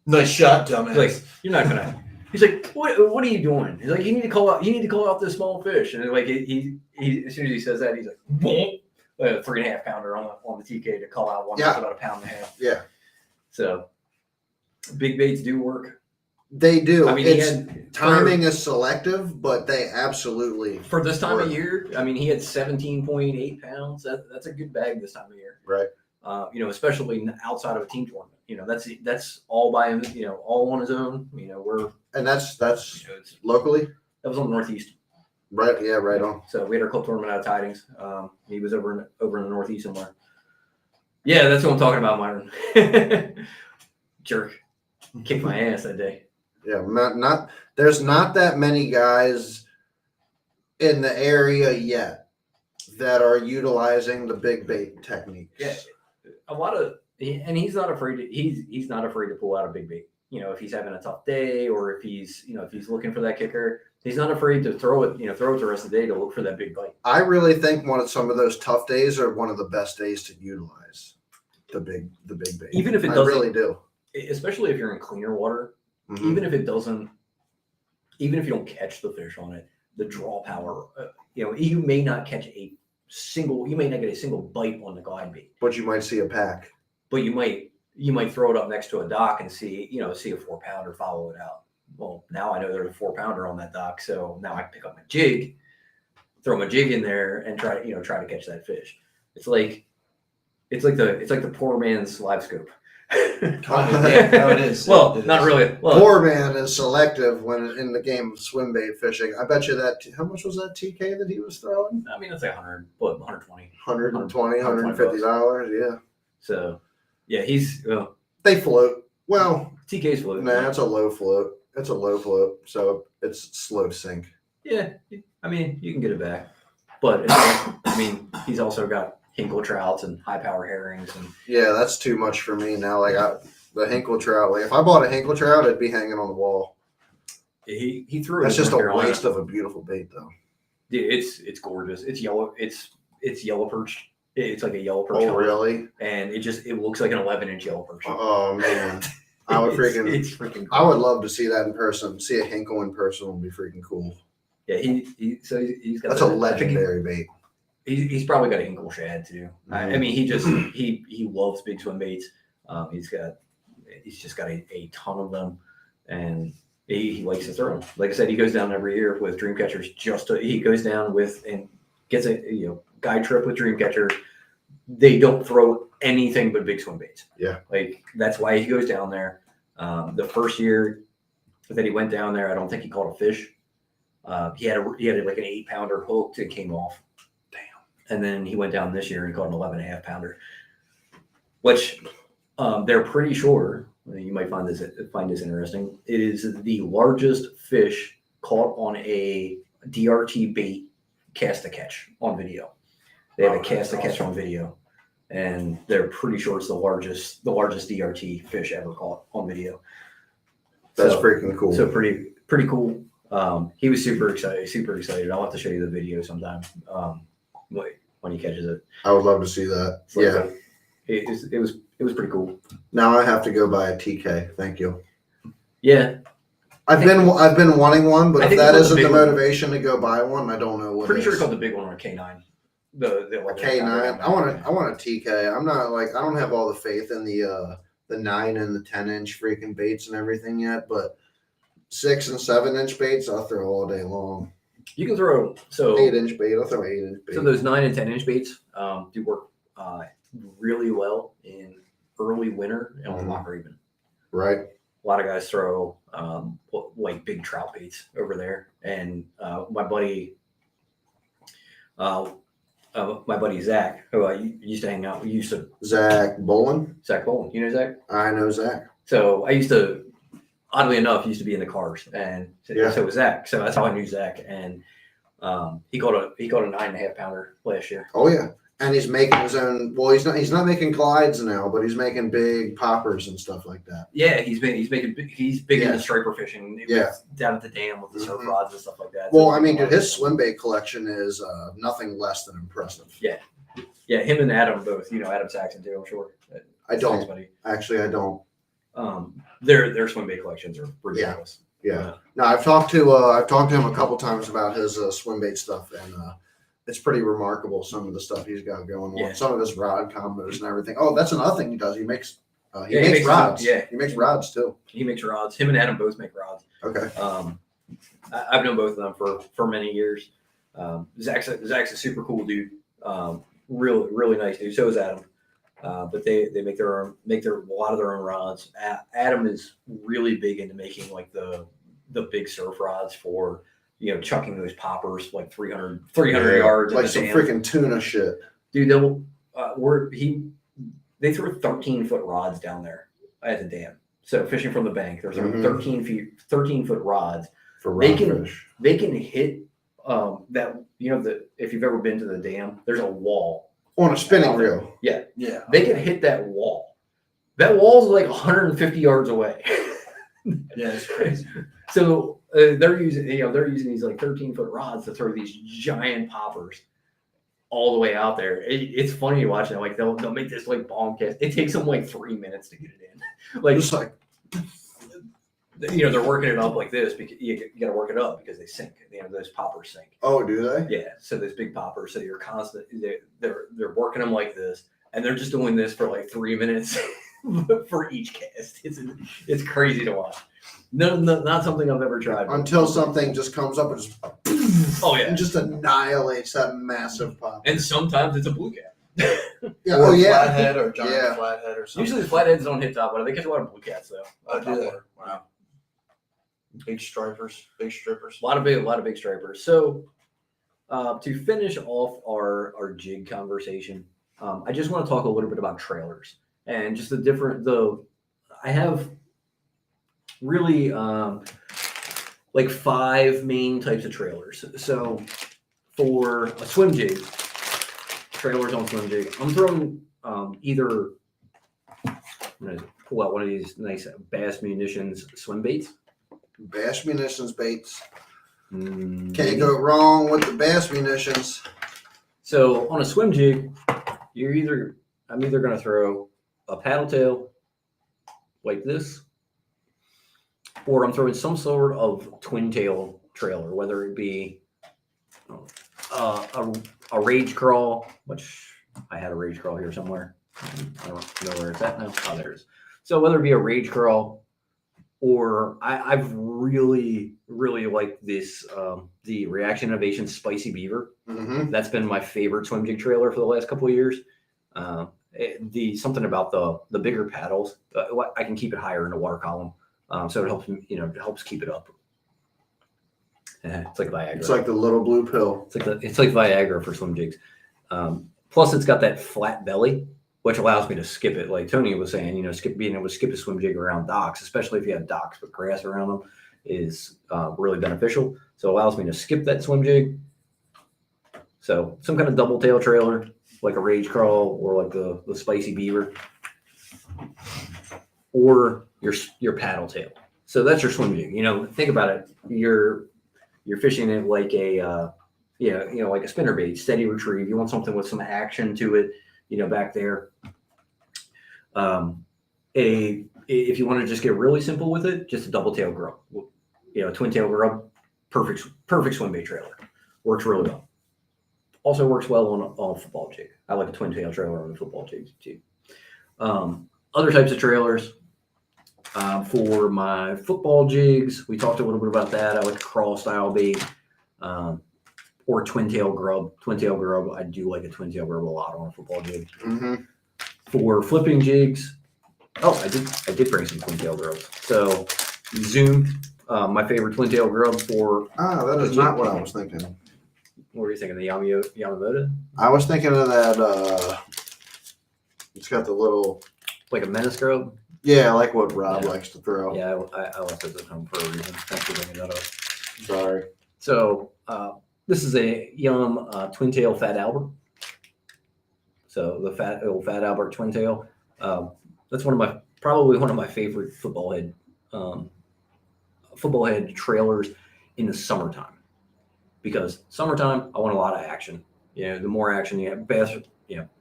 Nice shot, dumbass. like you're not gonna. He's like, what are you doing? He's like, you need to call out this small fish, and like he as soon as he says that, he's like, boom. a 3.5 pounder on the TK to call out one Yeah. that's about 1.5 pounds. Yeah, So big baits do work. they do. I mean, Timing is selective, but they absolutely for this time work. of year. I mean, he had 17.8 pounds. That's a good bag this time of year. Right. Especially outside of a team tournament. That's all by him. All on his own. And that's it's- locally, that was on the Northeast. right? Yeah, right on. So we had our club tournament out of Tidings. He was over in the Northeast somewhere. Yeah, that's what I'm talking about, Myron. Jerk. Kicked my ass that day. Yeah, not there's not that many guys in the area yet that are utilizing the big bait techniques. Yeah, a lot of, and he's not afraid to. He's not afraid to pull out a big bait. If he's having a tough day, or if he's looking for that kicker, he's not afraid to throw it. Throw it the rest of the day to look for that big bite. I really think some of those tough days are one of the best days to utilize the big bait. Even if it I doesn't, really do. Especially if you're in cleaner water. Mhm. Even if it doesn't, even if you don't catch the fish on it, the draw power. You may not catch you may not get a single bite on the glide bait, But you might see a pack. but you might throw it up next to a dock and see a 4 pounder, follow it out. Well, now I know there's a 4 pounder on that dock, so now I pick up my jig, throw my jig in there, and try to catch that fish. It's like the poor man's live scope. Yeah, it is. Well, It not is. really. Well, Poor man is selective when in the game of swim bait fishing. I bet you how much was that TK that he was throwing? I mean, it's like 120. $120, $150. Yeah. So, yeah, They float. Well, TK's float. nah, it's a low float. It's a low float. So it's slow sink. Yeah, I mean, you can get it back, but he's also got hinkle trouts and high power herrings, and Yeah, that's too much for me now. Like the hinkle trout. Like if I bought a hinkle trout, it'd be hanging on the wall. he threw it. That's in just a North Carolina. waste of a beautiful bait, though. Dude, it's gorgeous. It's yellow. It's yellow perch. It's like a yellow perch. Oh, color, really? And it looks like an 11-inch yellow perch. Oh man, I would freaking. It's freaking. Cool. I would love to see that in person. See a hinkle in person would be freaking cool. Yeah, he's got. That's a legendary bait. He's probably got a hinkle shad too. I Mhm. mean, he loves big swim baits. He's just got a ton of them, and he likes to throw them. Like I said, he goes down every year with dream catchers. He goes down with and gets a guide trip with dream catcher. They don't throw anything but big swim baits. Yeah, like that's why he goes down there. The first year that he went down there, I don't think he caught a fish. He had like an 8 pounder hooked and came off. And then he went down this year and caught an 11.5 pounder, which they're pretty sure. You might find this interesting. It is the largest fish caught on a DRT bait cast to catch on video. They have a cast to catch on video, and they're pretty sure it's the largest DRT fish ever caught on video. that's freaking cool. So pretty cool. He was super excited. I'll have to show you the video sometime. When he catches it. I would love to see that. It's like Yeah. It was pretty cool. Now I have to go buy a TK. Thank you. Yeah. I've been wanting one, but I if think that it was isn't the the big one. motivation to go buy one, I don't know what. Pretty sure he is. caught the big one on a K9. The A K9. I want a TK. I'm not I don't have all the faith in the 9 and the 10-inch freaking baits and everything yet, but 6 and 7-inch baits I'll throw all day long. You can throw 8-inch bait, I'll throw 8-inch bait. So those 9 and 10-inch baits do work really well in early winter and on Loch Raven. Right. A lot of guys throw like big trout baits over there, and my buddy Zach, who I used to hang out, Zach Bolin. Zach Bowen. You know Zach? I know Zach. So I used to, oddly enough, used to be in the cars, and so was Zach. So that's how I knew Zach, and he caught a 9.5 pounder last year. Oh yeah. And he's making his own. Well, he's not making glides now, but he's making big poppers and stuff like that. Yeah, he's big Yeah. into striper fishing. Yeah. Down at the dam with the surf Mhm. rods and stuff like that. Well, So I mean, dude, his swim bait collection is nothing less than impressive. Yeah, him and Adam both. Adam Saxon too. I'm sure. I don't. Thanks, buddy. Actually, I don't. Their swim bait collections are ridiculous. Yeah. No, I've talked to him a couple times about his swim bait stuff, and it's pretty remarkable some of the stuff he's got going on. Yeah. Some of his rod combos and everything. Oh, that's another thing he does. He makes Yeah, he makes rods. yeah. He makes rods too. He makes rods. Him and Adam both make rods. Okay. I've known both of them for many years. Zach's a super cool dude. Really nice dude. So is Adam. But they make a lot of their own rods. Adam is really big into making like the big surf rods for chucking those poppers like 300 yards. Like some freaking tuna shit. Dude, they throw 13-foot rods down there at the dam. So fishing from the bank, they're throwing 13-foot rods For rod fish. They can hit that if you've ever been to the dam, there's a wall On a spinning reel. Yeah. Yeah. They can hit that wall. That wall's like 150 yards away. Yeah, it's crazy. So they're using these like 13-foot rods to throw these giant poppers all the way out there. It's funny watching. Like they'll make this like bomb cast. It takes them like 3 minutes to get it in. Like Just like they're working it up like this because you got to work it up because they sink. Those poppers sink. oh, do they? Yeah. So those big poppers. So you're they're working them like this, and they're just doing this for like 3 minutes for each cast. It's crazy to watch. No, not something I've ever tried. Until something just comes up and just Oh yeah. and just annihilates that massive pop. And sometimes it's a blue cat. Yeah, Or oh yeah. flathead or giant Yeah. flathead or something. Usually the flatheads don't hit top, but they catch a lot of blue cats though. Oh, do they? Wow. Big stripers, big strippers. A lot of big stripers. So to finish off our jig conversation, I just want to talk a little bit about trailers and just I have really like 5 main types of trailers. So for a swim jig, trailers on swim jig, I'm throwing either I'm gonna pull out one of these nice Bass Munitions swim baits. Bass Munitions baits. Mm, Can't go wrong with the Bass Munitions. So on a swim jig, I'm either going to throw a paddle tail like this, or I'm throwing some sort of twin tail trailer, whether it be a rage crawl, which I had a rage crawl here somewhere. I don't know where it's at now. Oh, there it is. So whether it be a rage crawl, or I've really liked this the Reaction Innovation Spicy Beaver. Mm-hmm. That's been my favorite swim jig trailer for the last couple of years. Something about the bigger paddles, I can keep it higher in the water column, so it helps it helps keep it up. It's like Viagra. It's like the little blue pill. It's like Viagra for swim jigs. Plus, it's got that flat belly, which allows me to skip it. Like Tony was saying, being able to skip a swim jig around docks, especially if you have docks with grass around them, is really beneficial. So it allows me to skip that swim jig. So some kind of double tail trailer, like a rage crawl or like the Spicy Beaver, or your paddle tail. So that's your swim jig. Think about it. You're fishing it like a like a spinnerbait, steady retrieve. You want something with some action to it, back there. If you want to just get really simple with it, just a double tail grub. Twin tail grub, perfect swim bait trailer. Works really well. Also works well on a football jig. I like a twin tail trailer on a football jig too. Other types of trailers. For my football jigs, we talked a little bit about that. I like a crawl style bait, or twin tail grub. Twin tail grub, I do like a twin tail grub a lot on a football jig. Mm-hmm. For flipping jigs, I did bring some twin tail grubs. So Zoom, my favorite twin tail grub for. That is not what I was thinking. What were you thinking? The Yamamoto? I was thinking of that. It's got the little. Like a menace grub? Yeah, like what Rob Yeah. likes to throw. Yeah, I left it at home for a reason. Thanks for bringing that up. Sorry. So this is a Yum twin tail Fat Albert. So the Fat Albert twin tail. That's probably one of my favorite football head trailers in the summertime. Because summertime, I want a lot of action. The more action you have, faster,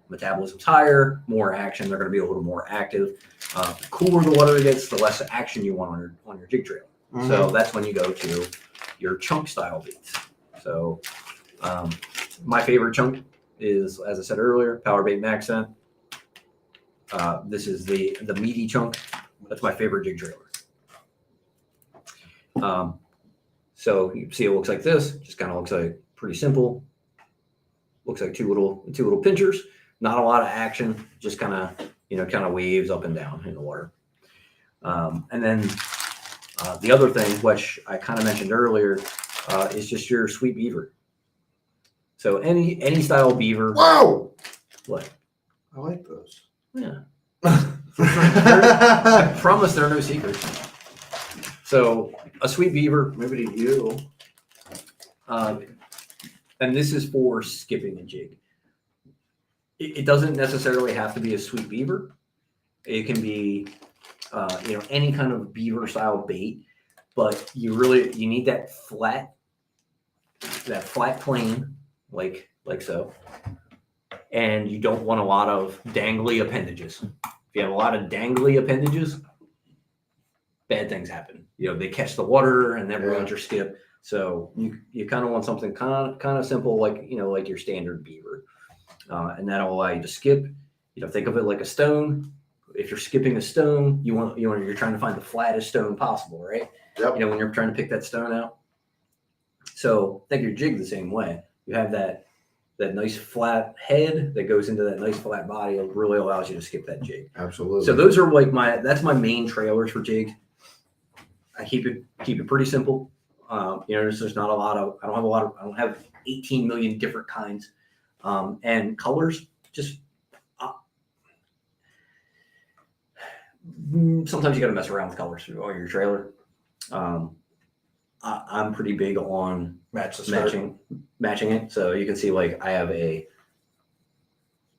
metabolism's higher, more action. They're going to be a little more active. The cooler the water gets, the less action you want on your jig trailer. Mm-hmm. So that's when you go to your chunk style baits. So My favorite chunk is, as I said earlier, Power Bait Max Scent. This is the meaty chunk. That's my favorite jig trailer. So you see it looks like this. Just kind of looks like pretty simple. Looks like two little pinchers. Not a lot of action. Just kind of waves up and down in the water. And then the other thing, which I kind of mentioned earlier, is just your sweet beaver. So any style of beaver. Wow. What? I like those. Yeah. I promise there are no secrets. So a sweet beaver, maybe to you. And this is for skipping a jig. It doesn't necessarily have to be a sweet beaver. It can be, any kind of beaver style bait, but you need that flat plane, like so. And you don't want a lot of dangly appendages. If you have a lot of dangly appendages, bad things happen. They catch the water and that ruins your skip. So you kind of want something kind of simple, like your standard beaver, and that'll allow you to skip. Think of it like a stone. If you're skipping a stone, you're trying to find the flattest stone possible, right? Yep. When you're trying to pick that stone out. So think your jig the same way. You have that nice flat head that goes into that nice flat body. It really allows you to skip that jig. Absolutely. So those are that's my main trailers for jigs. I keep it pretty simple. There's not a lot of, I don't have 18 million different kinds. And colors, just sometimes you got to mess around with colors on your trailer. I'm pretty big on matching it. So you can see, like, I have a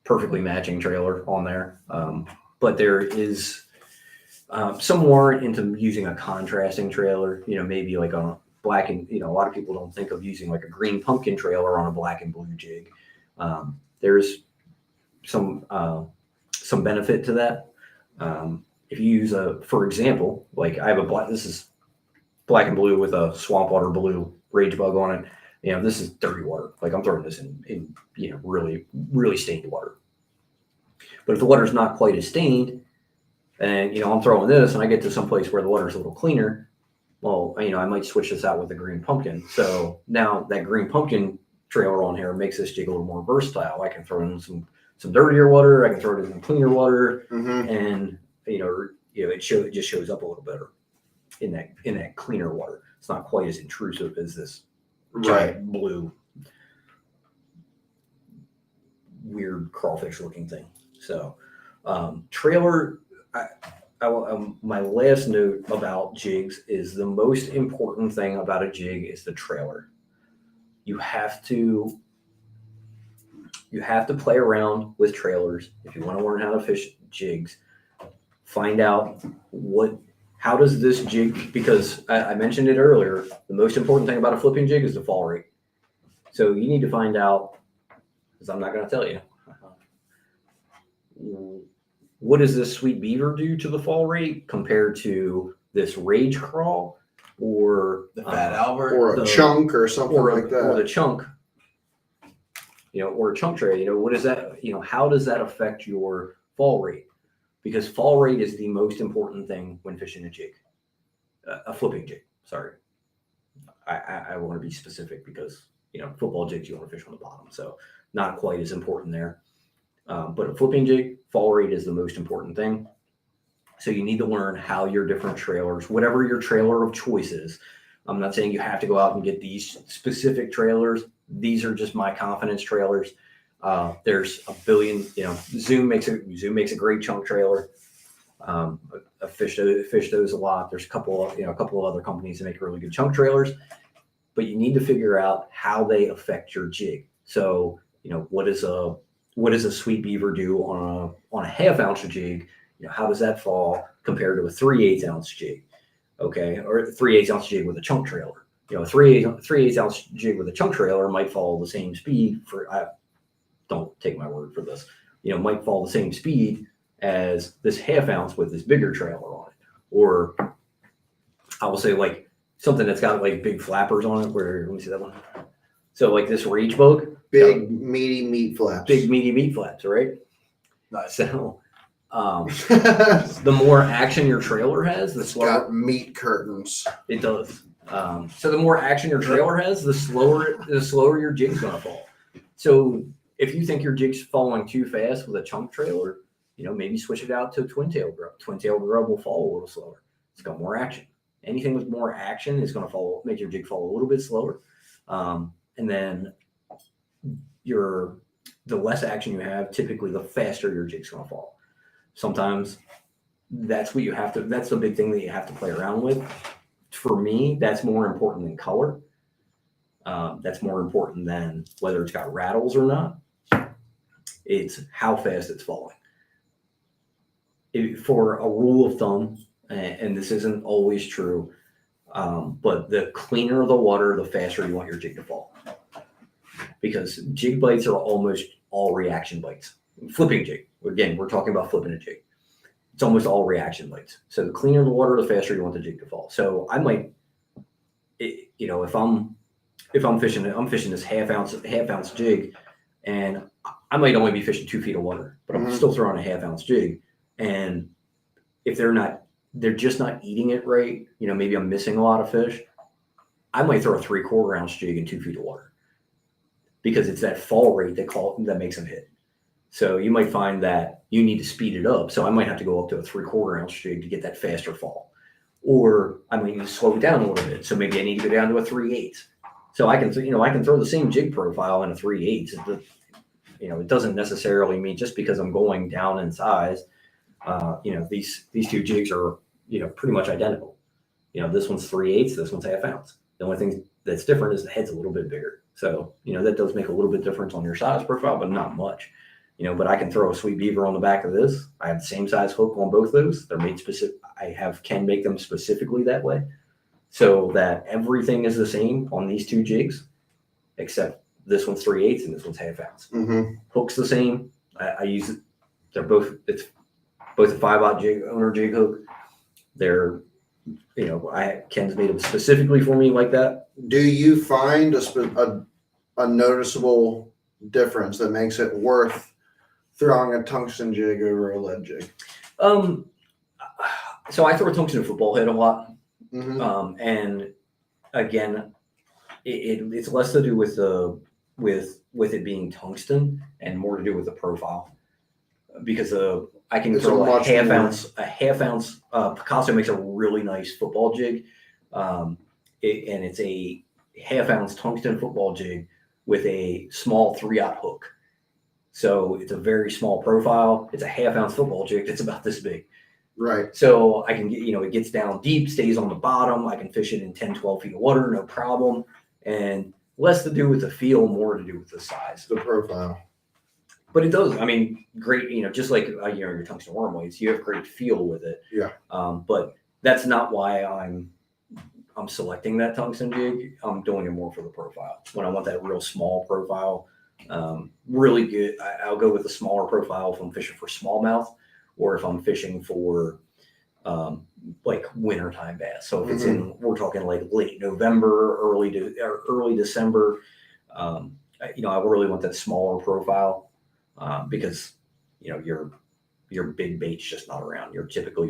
perfectly matching trailer on there. But there is some warrant into using a contrasting trailer, maybe like on a black and, a lot of people don't think of using like a green pumpkin trailer on a black and blue jig. There's some benefit to that. If you use for example, like I have this is black and blue with a swamp water blue rage bug on it. This is dirty water. Like I'm throwing this in really, really stained water. But if the water's not quite as stained, and I'm throwing this and I get to some place where the water's a little cleaner, well, I might switch this out with a green pumpkin. So now that green pumpkin trailer on here makes this jig a little more versatile. I can throw in some dirtier water, I can throw it in some cleaner water, and it just shows up a little better in that cleaner water. It's not quite as intrusive as this giant blue weird crawfish looking thing. So trailer, my last note about jigs is the most important thing about a jig is the trailer. You have to play around with trailers if you want to learn how to fish jigs. Find out how does this jig, because I mentioned it earlier, the most important thing about a flipping jig is the fall rate. So you need to find out, because I'm not going to tell you, what does this sweet beaver do to the fall rate compared to this rage crawl or the Fat Albert or a chunk or something like that, or the chunk, or a chunk tray. What is that? How does that affect your fall rate? Because fall rate is the most important thing when fishing a jig, a flipping jig. Sorry, I want to be specific because football jigs you want to fish on the bottom, so not quite as important there. But a flipping jig, fall rate is the most important thing. So you need to learn how your different trailers, whatever your trailer of choice is. I'm not saying you have to go out and get these specific trailers. These are just my confidence trailers. There's a billion, Zoom makes a great chunk trailer. I fish those a lot. There's a couple of other companies that make really good chunk trailers, but you need to figure out how they affect your jig. So, what does a sweet beaver do on a half ounce jig? How does that fall compared to a 3/8 ounce jig? Okay. Or a 3/8 ounce jig with a chunk trailer. A 3/8 ounce jig with a chunk trailer might fall the same speed don't take my word for this, might fall the same speed as this half ounce with this bigger trailer on it. Or I will say like something that's got like big flappers on it where, let me see that one. So like this rage bug, Big meaty meat flaps. big meaty meat flaps, right? Nice. So It's the more action your trailer has, the slower got meat curtains. it does. So the more action your trailer has, the slower your jig's gonna fall. So if you think your jig's falling too fast with a chunk trailer, maybe switch it out to a twin tail grub. Twin tail grub will fall a little slower. It's got more action. Anything with more action is gonna make your jig fall a little bit slower. And then the less action you have, typically the faster your jig's gonna fall. Sometimes that's the big thing that you have to play around with. For me, that's more important than color. That's more important than whether it's got rattles or not. It's how fast it's falling. For a rule of thumb, and this isn't always true, but the cleaner the water, the faster you want your jig to fall. Because jig bites are almost all reaction bites. Flipping jig, again, we're talking about flipping a jig. It's almost all reaction bites. So the cleaner the water, the faster you want the jig to fall. So I might, if I'm fishing this half ounce jig, and I might only be fishing 2 feet of water, but I'm still throwing a half ounce jig. And if they're just not eating it right, maybe I'm missing a lot of fish, I might throw a 3/4 ounce jig in 2 feet of water, because it's that fall rate that makes them hit. So you might find that you need to speed it up. So I might have to go up to a 3/4 ounce jig to get that faster fall, or I might need to slow it down a little bit. So maybe I need to go down to a 3/8. So I can throw the same jig profile in a 3/8. It doesn't necessarily mean just because I'm going down in size. These two jigs are pretty much identical. This one's 3/8, this one's half ounce. The only thing that's different is the head's a little bit bigger. So that does make a little bit difference on your size profile, but not much. But I can throw a sweet beaver on the back of this. I have the same size hook on both those. They're made specific. Can make them specifically that way, so that everything is the same on these two jigs, except this one's 3/8 and this one's half ounce. Hook's the same. I use it. It's both a 5/0 jig, owner jig hook. They're, Ken's made them specifically for me like that. Do you find a noticeable difference that makes it worth throwing a tungsten jig over a lead jig? So I throw a tungsten football head a lot. And again, it's less to do with it being tungsten and more to do with the profile, because I can throw a half ounce. Picasso makes a really nice football jig, and it's a half ounce tungsten football jig with a small 3/0 hook. So it's a very small profile. It's a half ounce football jig that's about this big. Right. So I can get, it gets down deep, stays on the bottom. I can fish it in 10, 12 feet of water, no problem. And less to do with the feel, more to do with the size. The profile. But it does, great, just like, your tungsten worm weights, you have great feel with it. Yeah. But that's not why I'm selecting that tungsten jig. I'm doing it more for the profile. When I want that real small profile, really good, I'll go with a smaller profile if I'm fishing for smallmouth, or if I'm fishing for like wintertime bass. So if it's we're talking like late November, early December, I really want that smaller profile, because your big bait's just not around. Your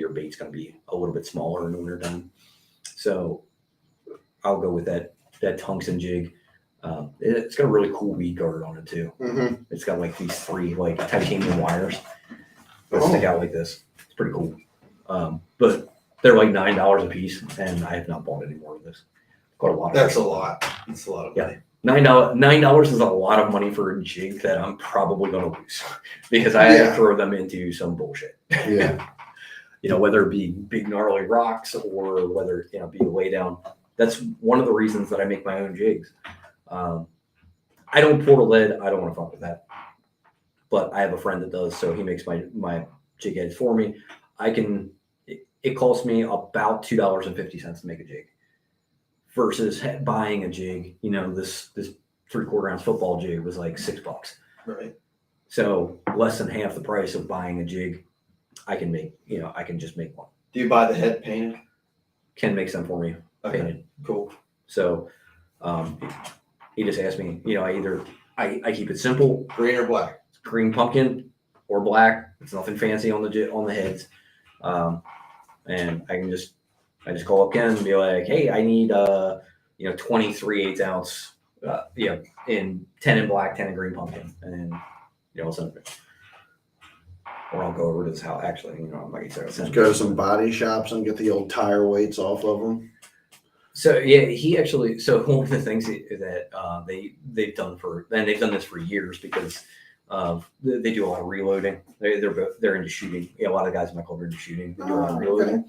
bait's going to be a little bit smaller in wintertime. So I'll go with that tungsten jig. It's got a really cool weed guard on it too. It's got like these 3 like titanium wires that stick out like this. It's pretty cool. But they're like $9 a piece, and I have not bought any more of this. Quite a lot. That's a lot. That's a lot of money. $9 is a lot of money for a jig that I'm probably going to lose, because I had to throw them into some bullshit. Yeah. Whether it be big gnarly rocks or whether it be a lay down. That's one of the reasons that I make my own jigs. I don't pour lead. I don't want to fuck with that. But I have a friend that does, so he makes my jig heads for me. It costs me about $2.50 to make a jig, versus buying a jig. This 3/4 ounce football jig was like $6. Right. So less than half the price of buying a jig. I can just make one. Do you buy the head painted? Ken makes them for me, Okay. painted. Cool. So he just asked me, I keep it simple, Green or black? green pumpkin or black. It's nothing fancy on the heads. And I just call up Ken and be like, hey, I need 23/8 ounce, in 10 in black, 10 in green pumpkin, and then I'll send it. Or I'll go over to his house. Actually, I'm not gonna say I'll send Just go to some body shops and get the old tire weights off of them. So yeah, he actually. So one of the things that they've done they've done this for years because they do a lot of reloading. They're into shooting. Yeah, a lot of guys in my club are into shooting. They do a lot of reloading.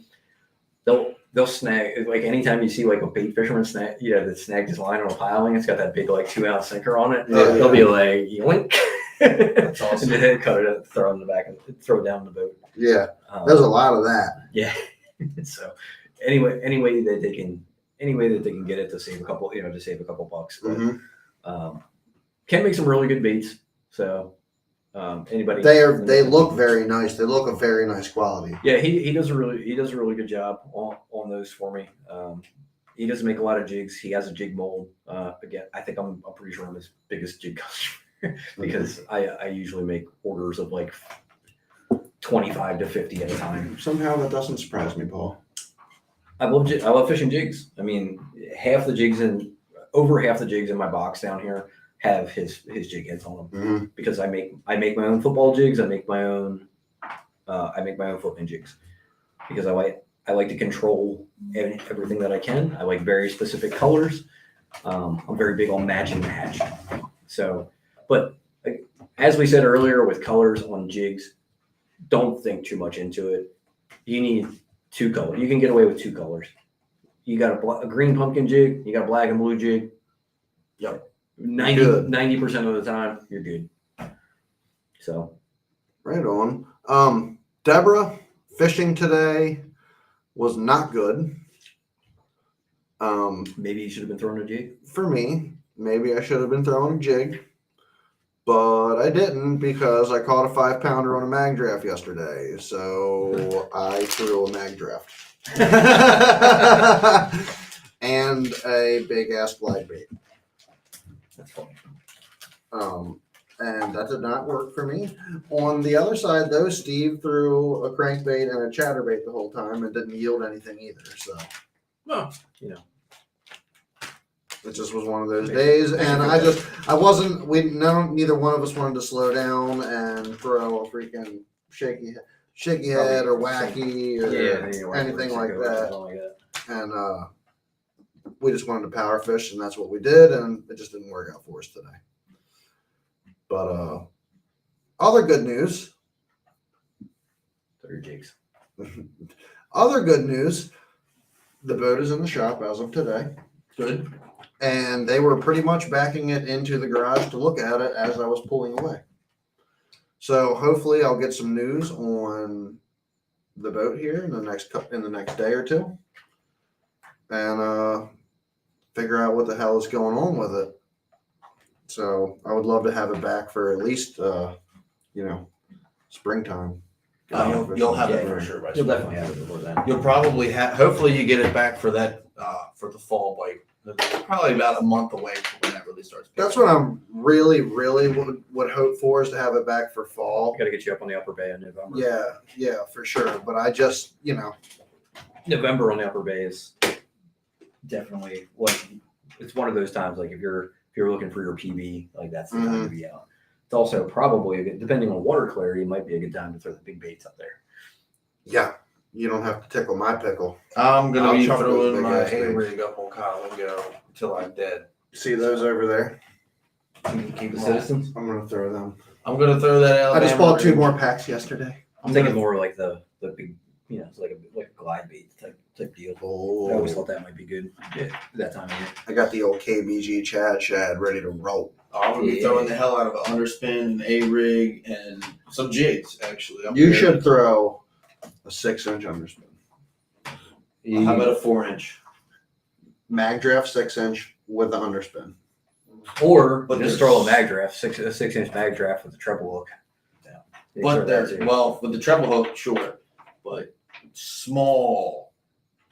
Okay. They'll snag, like anytime you see like a bait fisherman snag, that snagged his line on a piling, it's got that big like 2-ounce sinker on it. Yeah, They'll be like yoink. That's awesome. And then cut it, throw it in the back, and throw it down the boat. Yeah, there's a lot of that. Yeah. So any way that they can get it to save a couple, bucks. But, Mhm. Ken make some really good baits. So anybody They look very nice. They look a very nice quality. Yeah, he does a really good job on those for me. He doesn't make a lot of jigs. He has a jig mold. Again, I think I'm pretty sure I'm his biggest jig customer because I usually make orders of like 25 to 50 at a time. Somehow that doesn't surprise me, Paul. I love fishing jigs. I mean, over half the jigs in my box down here have his jig heads on them Mm-hmm. because I make my own football jigs. I make my own footman jigs because I like to control everything that I can. I like very specific colors. I'm very big on match and match. So, but as we said earlier, with colors on jigs, don't think too much into it. You need 2 colors. You can get away with 2 colors. You got a green pumpkin jig. You got a black and blue jig. Yep. 90% of the time, you're good. So. Right on. Deborah, fishing today was not good. Maybe you should have been throwing a jig. For me, maybe I should have been throwing a jig, but I didn't because I caught a 5-pounder on a mag draft yesterday. So I threw a mag draft and a big ass glide bait. That's funny. And that did not work for me. On the other side, though, Steve threw a crankbait and a chatterbait the whole time and didn't yield anything either. So, No. it just was one of those days. And neither one of us wanted to slow down and throw a freaking shaky head or wacky or anything like that. And we just wanted to power fish, and that's what we did. And it just didn't work out for us today. But other good news. Throw your jigs. Other good news. The boat is in the shop as of today. Good. And they were pretty much backing it into the garage to look at it as I was pulling away. So hopefully I'll get some news on the boat here in the next day or two, and figure out what the hell is going on with it. So I would love to have it back for at least springtime. You'll have it for sure. You'll definitely have it before then. You'll probably have. Hopefully, you get it back for that for the fall bite. It's probably about a month away from when that really starts. That's what I'm really would hope for, is to have it back for fall. Got to get you up on the Upper Bay in November. Yeah, for sure. But I just, November on the Upper Bay is definitely it's one of those times. Like if you're looking for your PB, like that's the time to be out. It's also probably depending on water clarity, it might be a good time to throw the big baits up there. Yeah, you don't have to tickle my pickle. I'm gonna be chuck those throwing big my ass A things. rig up on Kyle and go until I'm dead. See those over there? Keep the citizens. I'm gonna throw them. I'm gonna throw that out. I just bought 2 more packs yesterday. I'm thinking more like the big, it's like a glide bait type deal. I always thought that might be good that time of year. I got the old KBG shad ready to roll. I'm gonna be throwing the hell out of an underspin, an A rig, and some jigs. Actually, You should throw a 6-inch underspin. How about a 4-inch? Mag draft 6-inch with the underspin. Or But just there's- throw a mag draft, a 6-inch mag draft with a treble hook. Yeah. But there's with the treble hook, sure, but small.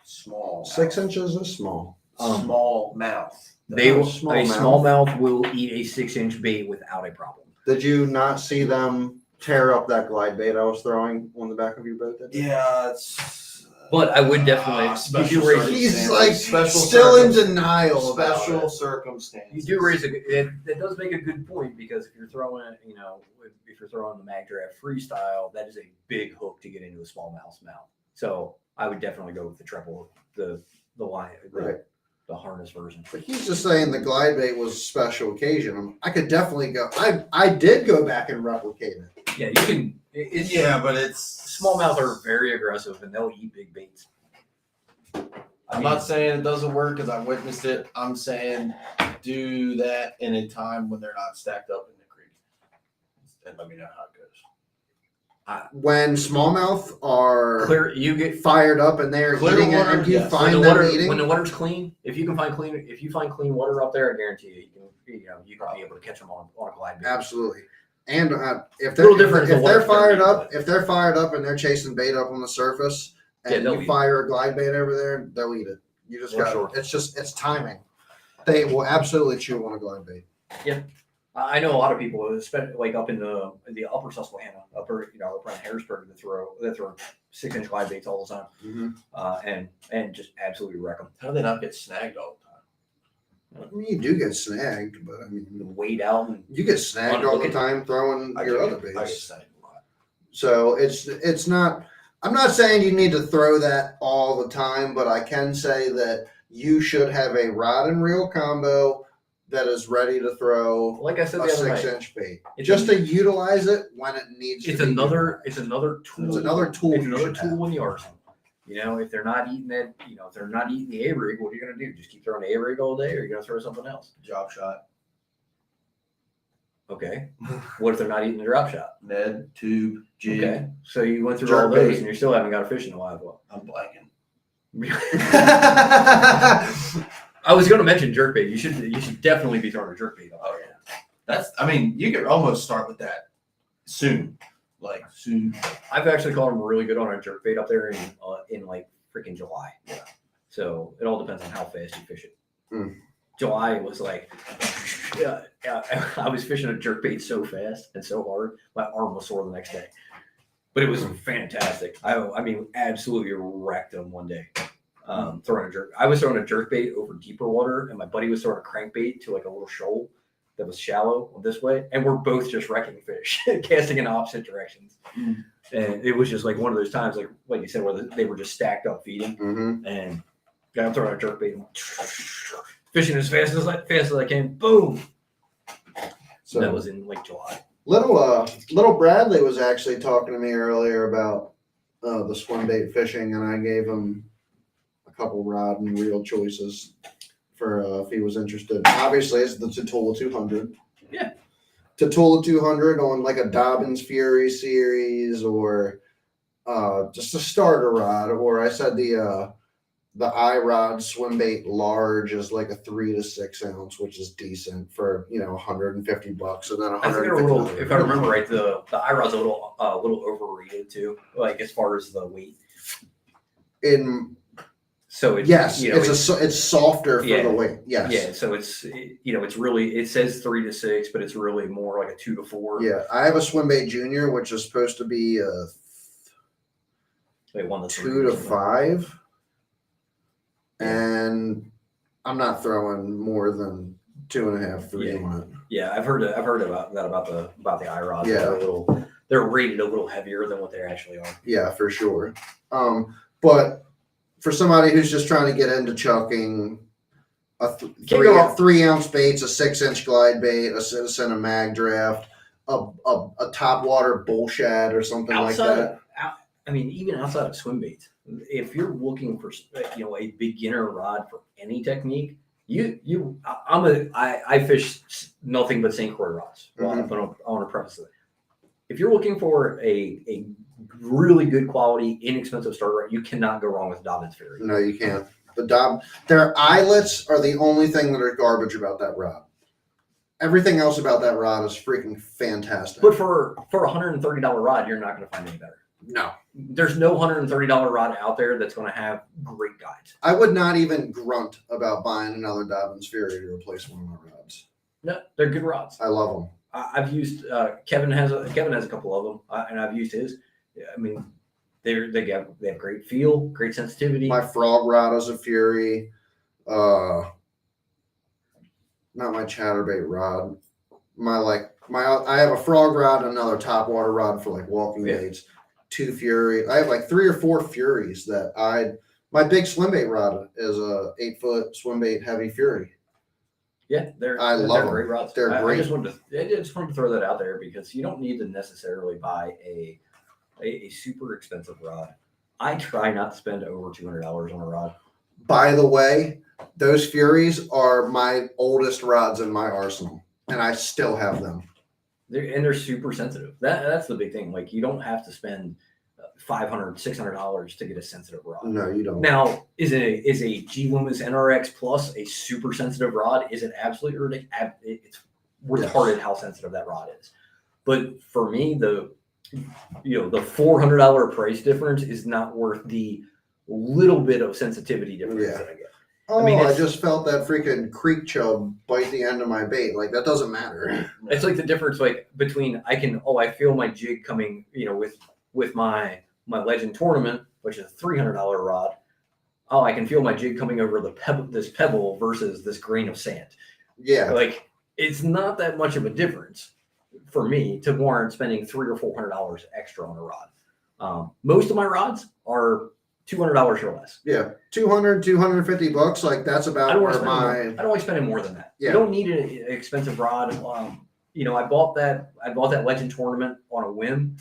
6 inches is small. Small mouth. They will. Smallmouth. A smallmouth will eat a 6-inch bait without a problem. Did you not see them tear up that glide bait I was throwing on the back of your boat? That day? Yeah, it's. But I would definitely. Special you do raise circumstances. He's like Special still in circum- denial about Special it. circumstances. You do raise a good. It does make a good point because if you're throwing, if you're throwing the mag draft freestyle, that is a big hook to get into a smallmouth's mouth. So I would definitely go with the treble, the line, Right. the harness version. But he's just saying the glide bait was a special occasion. I could definitely go. I did go back and replicate it. Yeah, you can. It's Yeah, but it's smallmouth are very aggressive and they'll eat big baits. I'm not saying it doesn't work because I witnessed it. I'm saying do that in a time when they're not stacked up in the creek, and let me know how it goes. When smallmouth are Clear. You get fired up and they're Clear eating it, water, and you yes. find when them the water eating. when the water's clean. If you find clean water up there, I guarantee you, you can be able to catch them on a glide bait. Absolutely. And if they're Little different if if the they're water's fired dirty, up, if they're fired up and they're chasing bait up on the surface, Yeah, and they'll you eat fire a glide bait over there, they'll eat it. You just For got sure. it's timing. They will absolutely chew on a glide bait. I know a lot of people, especially like up in the upper Susquehanna, upper around Harrisburg, that throw 6-inch glide baits all the time, and just absolutely wreck them. How do they not get snagged all the time? I mean, you do get snagged, but I mean, Wade out and you get snagged all the time throwing your other I get baits. snagged a lot. So it's not. I'm not saying you need to throw that all the time, but I can say that you should have a rod and reel combo that is ready to throw like I said a the other night, 6-inch bait, It's just to utilize it when it needs. it's to be another utilized. it's another tool. It's another tool It's you another should have. tool in the arsenal. If they're not eating that, if they're not eating the A rig, what are you gonna do? Just keep throwing the A rig all day, or are you gonna throw something else? Drop shot, Okay. What if they're not eating the drop shot? Ned, tube, jig. Okay. So you went through Jerk all those bait. and you still haven't got a fish in a live well. I'm blanking. I was going to mention jerkbait. You should definitely be throwing a jerkbait. Oh yeah, you could almost start with that soon, like soon. I've actually caught them really good on a jerkbait up there in like freaking July. Yeah. So it all depends on how fast you fish it. Mm. July was like, I was fishing a jerkbait so fast and so hard, my arm was sore the next day. But it was fantastic. I mean, absolutely wrecked them one day. I was throwing a jerkbait over deeper water, and my buddy was throwing a crankbait to like a little shoal that was shallow this way, and we're both just wrecking fish, casting in opposite directions. Mm. And it was just like one of those times, like you said, where they were just stacked up feeding, Mm-hmm. and I'm throwing a jerkbait, and fishing as fast as I can. Boom! So That was in like July. Little Bradley was actually talking to me earlier about the swim bait fishing, and I gave him a couple rod and reel choices for if he was interested. Obviously, it's the Tatula 200. Yeah. Tatula 200 on like a Dobbins Fury series, or just a starter rod, or I said the iRod swim bait large is like a 3 to 6 ounce, which is decent for $150, and then I think they're a little, $150. if I remember right, the iRod's a little overrated too, like as far as the weight. So it's Yes, you know, it's softer for Yeah. the weight. Yes. yeah. So it's really, it says 3 to 6, but it's really more like a 2 to 4. Yeah. I have a swim bait junior, which is supposed to be Like 1 to 3 2 or to something. 5, Yeah. and I'm not throwing more than 2.5, 3 Yeah. on it. Yeah, I've heard about that about the iRods. Yeah. They're rated a little heavier than what they actually are. Yeah, for sure. But for somebody who's just trying to get into chucking Can't go wrong. 3 ounce baits, a 6-inch glide bait, a Citizen, a mag draft, a top water bull shad or something like that. I mean, even outside of swim baits, if you're looking for a beginner rod for any technique, I fish nothing but St. Croix rods. Well, Mhm. but I want to preface it. If you're looking for a really good quality, inexpensive starter rod, you cannot go wrong with Dobbins Fury. No, you can't. Their eyelets are the only thing that are garbage about that rod. Everything else about that rod is freaking fantastic. But for a $130 rod, you're not going to find any better. No, There's no $130 rod out there that's going to have great guides. I would not even grunt about buying another Dobbins Fury to replace one of my rods. No, they're good rods. I love them. I've used Kevin has a couple of them, and I've used his. I mean, they have great feel, great sensitivity. My frog rod is a Fury. Not my chatterbait rod. I have a frog rod and another top water rod for like walking baits. 2 Fury. I have like 3 or 4 Furies my big swim bait rod is a 8-foot swim bait heavy Fury. Yeah, they're great rods. They're great. I just wanted to throw that out there because you don't need to necessarily buy a super expensive rod. I try not to spend over $200 on a rod. By the way, those Furies are my oldest rods in my arsenal, and I still have them. They're super sensitive. That's the big thing. Like you don't have to spend $500, $600 to get a sensitive rod. No, you don't. Now, is a G Loomis NRX Plus a super sensitive rod? Is it absolutely ridiculous? It's retarded how sensitive that rod is. But for me, the $400 price difference is not worth the little bit of sensitivity difference that I get. Oh, I mean, I just felt that freaking creek chub bite the end of my bait. Like that doesn't matter. It's like the difference, like between I feel my jig coming, with my Legend tournament, which is a $300 rod. Oh, I can feel my jig coming over this pebble versus this grain of sand. Yeah, Like it's not that much of a difference for me to warrant spending $300 or $400 extra on a rod. Most of my rods are $200 or less. yeah, $200-$250. Like that's about I don't where like spending more than that. Yeah. You don't need an expensive rod. I bought that Legend tournament on a whim,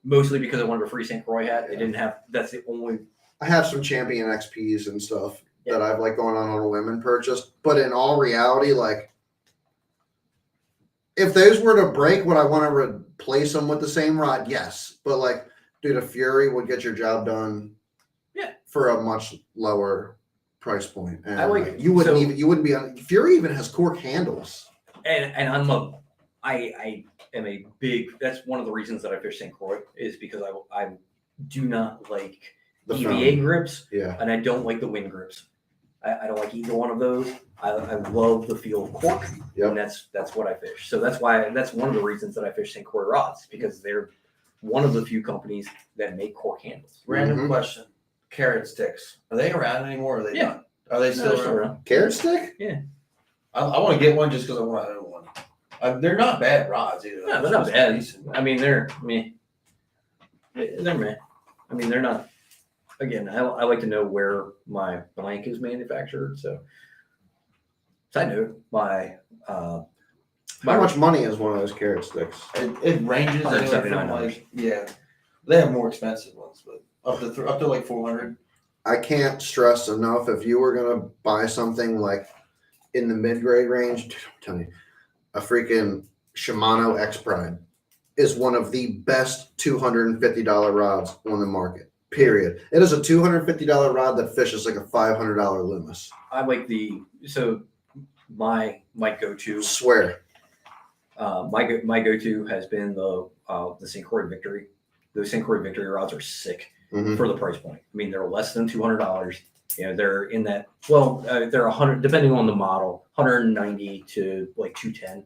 mostly because I wanted a free St. Croix hat. They didn't have. That's the only. I have some Champion XPs and stuff that I've like going on a whim and purchased. But in all reality, like if those were to break, would I want to replace them with the same rod? Yes, but like, dude, a Fury would get your job done. Yeah. For a much lower price point. And I like you wouldn't be on Fury even has cork handles. And I am a big. That's one of the reasons that I fish St. Croix is because I do not like The EVA foam. grips, Yeah. and I don't like the wind grips. I don't like either one of those. I love the feel of cork, Yep. and that's what I fish. So that's one of the reasons that I fish St. Croix rods because they're one of the few companies that make cork handles. Random Mhm. question. Carrot sticks. Are they around anymore? Or are they Yeah. not? Are they No, still they're around? still around. Carrot stick? I want to get one just because I want to own one. They're not bad rods either. No, they're not bad. I mean, they're meh. They're meh. I mean, they're not. Again, I like to know where my blank is manufactured. So, side note, How much money is one of those carrot sticks? It ranges anywhere from $179. they have more expensive ones, but up to like 400. I can't stress enough if you were gonna buy something like in the mid-grade range, dude, I'm telling you, a freaking Shimano X Pride is one of the best $250 rods on the market. Period. It is a $250 rod that fishes like a $500 Loomis. I like my go-to. Swear. My go-to has been the St. Croix Victory. Those St. Croix Victory rods are sick Mhm. for the price point. I mean, they're less than $200. They're in that. Well, they're 100 depending on the model, 190 to like 210.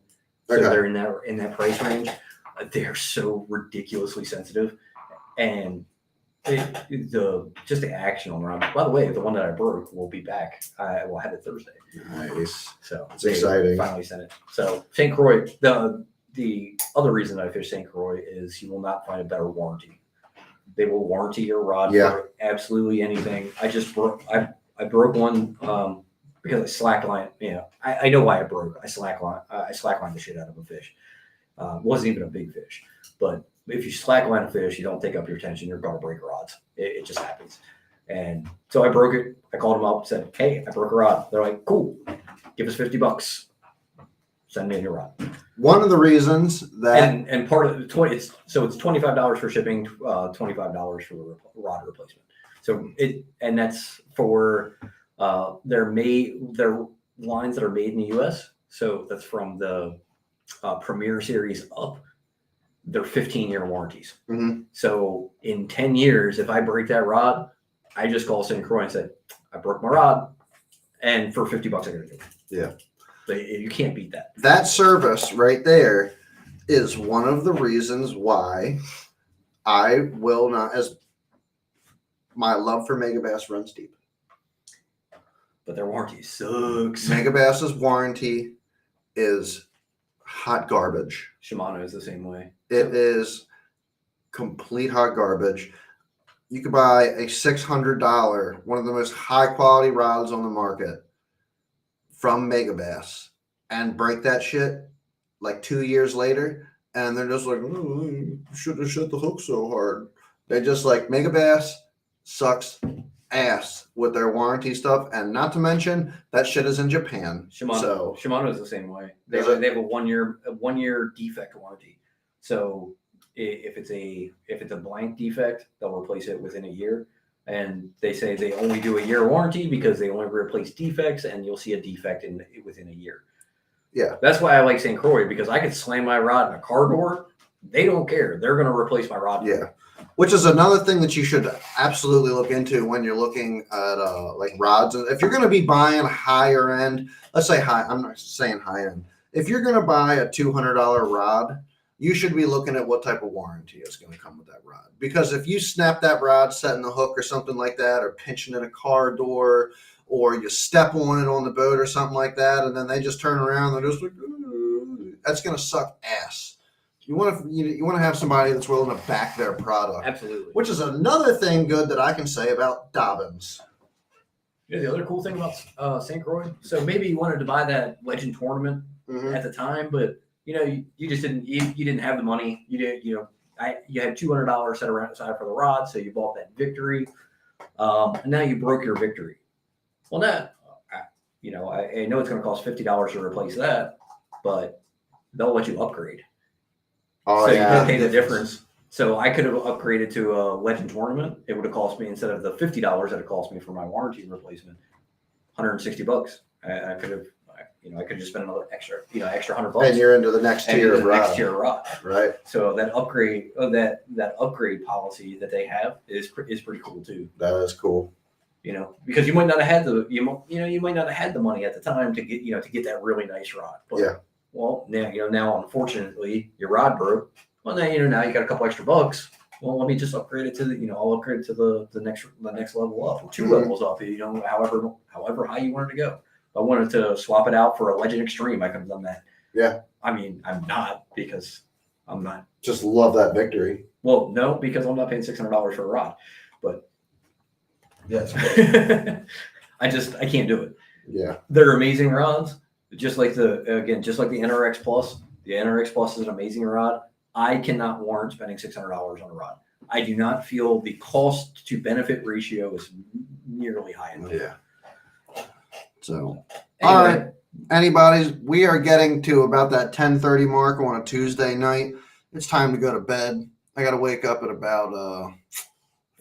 So Okay. they're in that price range. They're so ridiculously sensitive, and just the action on the rod. By the way, the one that I broke will be back. I will have it Thursday. Nice. So It's exciting. Finally sent it. So St. Croix. The other reason I fish St. Croix is you will not find a better warranty. They will warranty your rod Yeah. for absolutely anything. I just broke. I broke one because I slackline. I know why I broke. I slackline the shit out of a fish. It wasn't even a big fish, but if you slackline a fish, you don't take up your tension, you're gonna break rods. It just happens. And so I broke it. I called them up, said, "Hey, I broke a rod." They're like, "Cool, give us $50. Send me a new rod." One of the reasons that And part of the it's $25 for shipping, $25 for the rod replacement. So that's for their lines that are made in the U.S. So that's from the Premier Series up. they're 15-year warranties. Mhm. So in 10 years, if I break that rod, I just call St. Croix and say, I broke my rod, and for $50, I got to do it. Yeah. But you can't beat that. That service right there is one of the reasons why I will not, as my love for Megabass runs deep. But their warranty sucks. Megabass's warranty is hot garbage. Shimano is the same way. It is complete hot garbage. You could buy a $600, one of the most high quality rods on the market from Megabass and break that shit like 2 years later. And they're just like, oh, you shouldn't have shut the hook so hard. They just like, Megabass sucks ass with their warranty stuff. And not to mention, that shit is in Japan. Shimano is the same way. They have a 1 year defect warranty. So if it's a blank defect, they'll replace it within a year. And they say they only do a year warranty because they only replace defects, and you'll see a defect within a year. Yeah. That's why I like St. Croix, because I could slam my rod in a car door. They don't care. They're going to replace my rod. Yeah. Which is another thing that you should absolutely look into when you're looking at like rods. If you're going to be buying higher end, let's say high, I'm not saying high end. If you're going to buy a $200 rod, you should be looking at what type of warranty is going to come with that rod. Because if you snap that rod setting the hook or something like that, or pinching in a car door, or you step on it on the boat or something like that, and then they just turn around, they're just like, ooh, that's going to suck ass. You want to have somebody that's willing to back their product. Absolutely. Which is another thing good that I can say about Dobbins. Yeah, the other cool thing about St. Croix, so maybe you wanted to buy that Legend tournament Mm-hmm. at the time, but you just didn't you didn't have the money. You had $200 set aside for the rod, so you bought that Victory. And now you broke your Victory. Well, now I know it's going to cost $50 to replace that, but they'll let you upgrade. Oh, so yeah. you pay the difference. So I could have upgraded to a Legend tournament. It would have cost me, instead of the $50 that it cost me for my warranty replacement, $160. I could have, I could just spend another extra $100. And you're into the next tier of rod. Next tier rod. Right. So that upgrade, that upgrade policy that they have is pretty cool too. That is cool. Because you might not have had you might not have had the money at the time to get that really nice rod. But, Yeah. Well, now unfortunately your rod broke. Well, now now you got a couple extra bucks. Well, let me just upgrade it to I'll upgrade it to the next level up, or 2 levels up. However high you wanted to go. If I wanted to swap it out for a Legend Extreme, I could have done that. Yeah. I mean, I'm not, because I'm not. Just love that Victory. Well, no, because I'm not paying $600 for a rod. But Yes. I can't do it. Yeah. They're amazing rods. Just like the NRX Plus. The NRX Plus is an amazing rod. I cannot warrant spending $600 on a rod. I do not feel the cost to benefit ratio is nearly high enough. Yeah. So, Anyway, all right, anybody, we are getting to about that 10:30 mark on a Tuesday night. It's time to go to bed. I got to wake up at about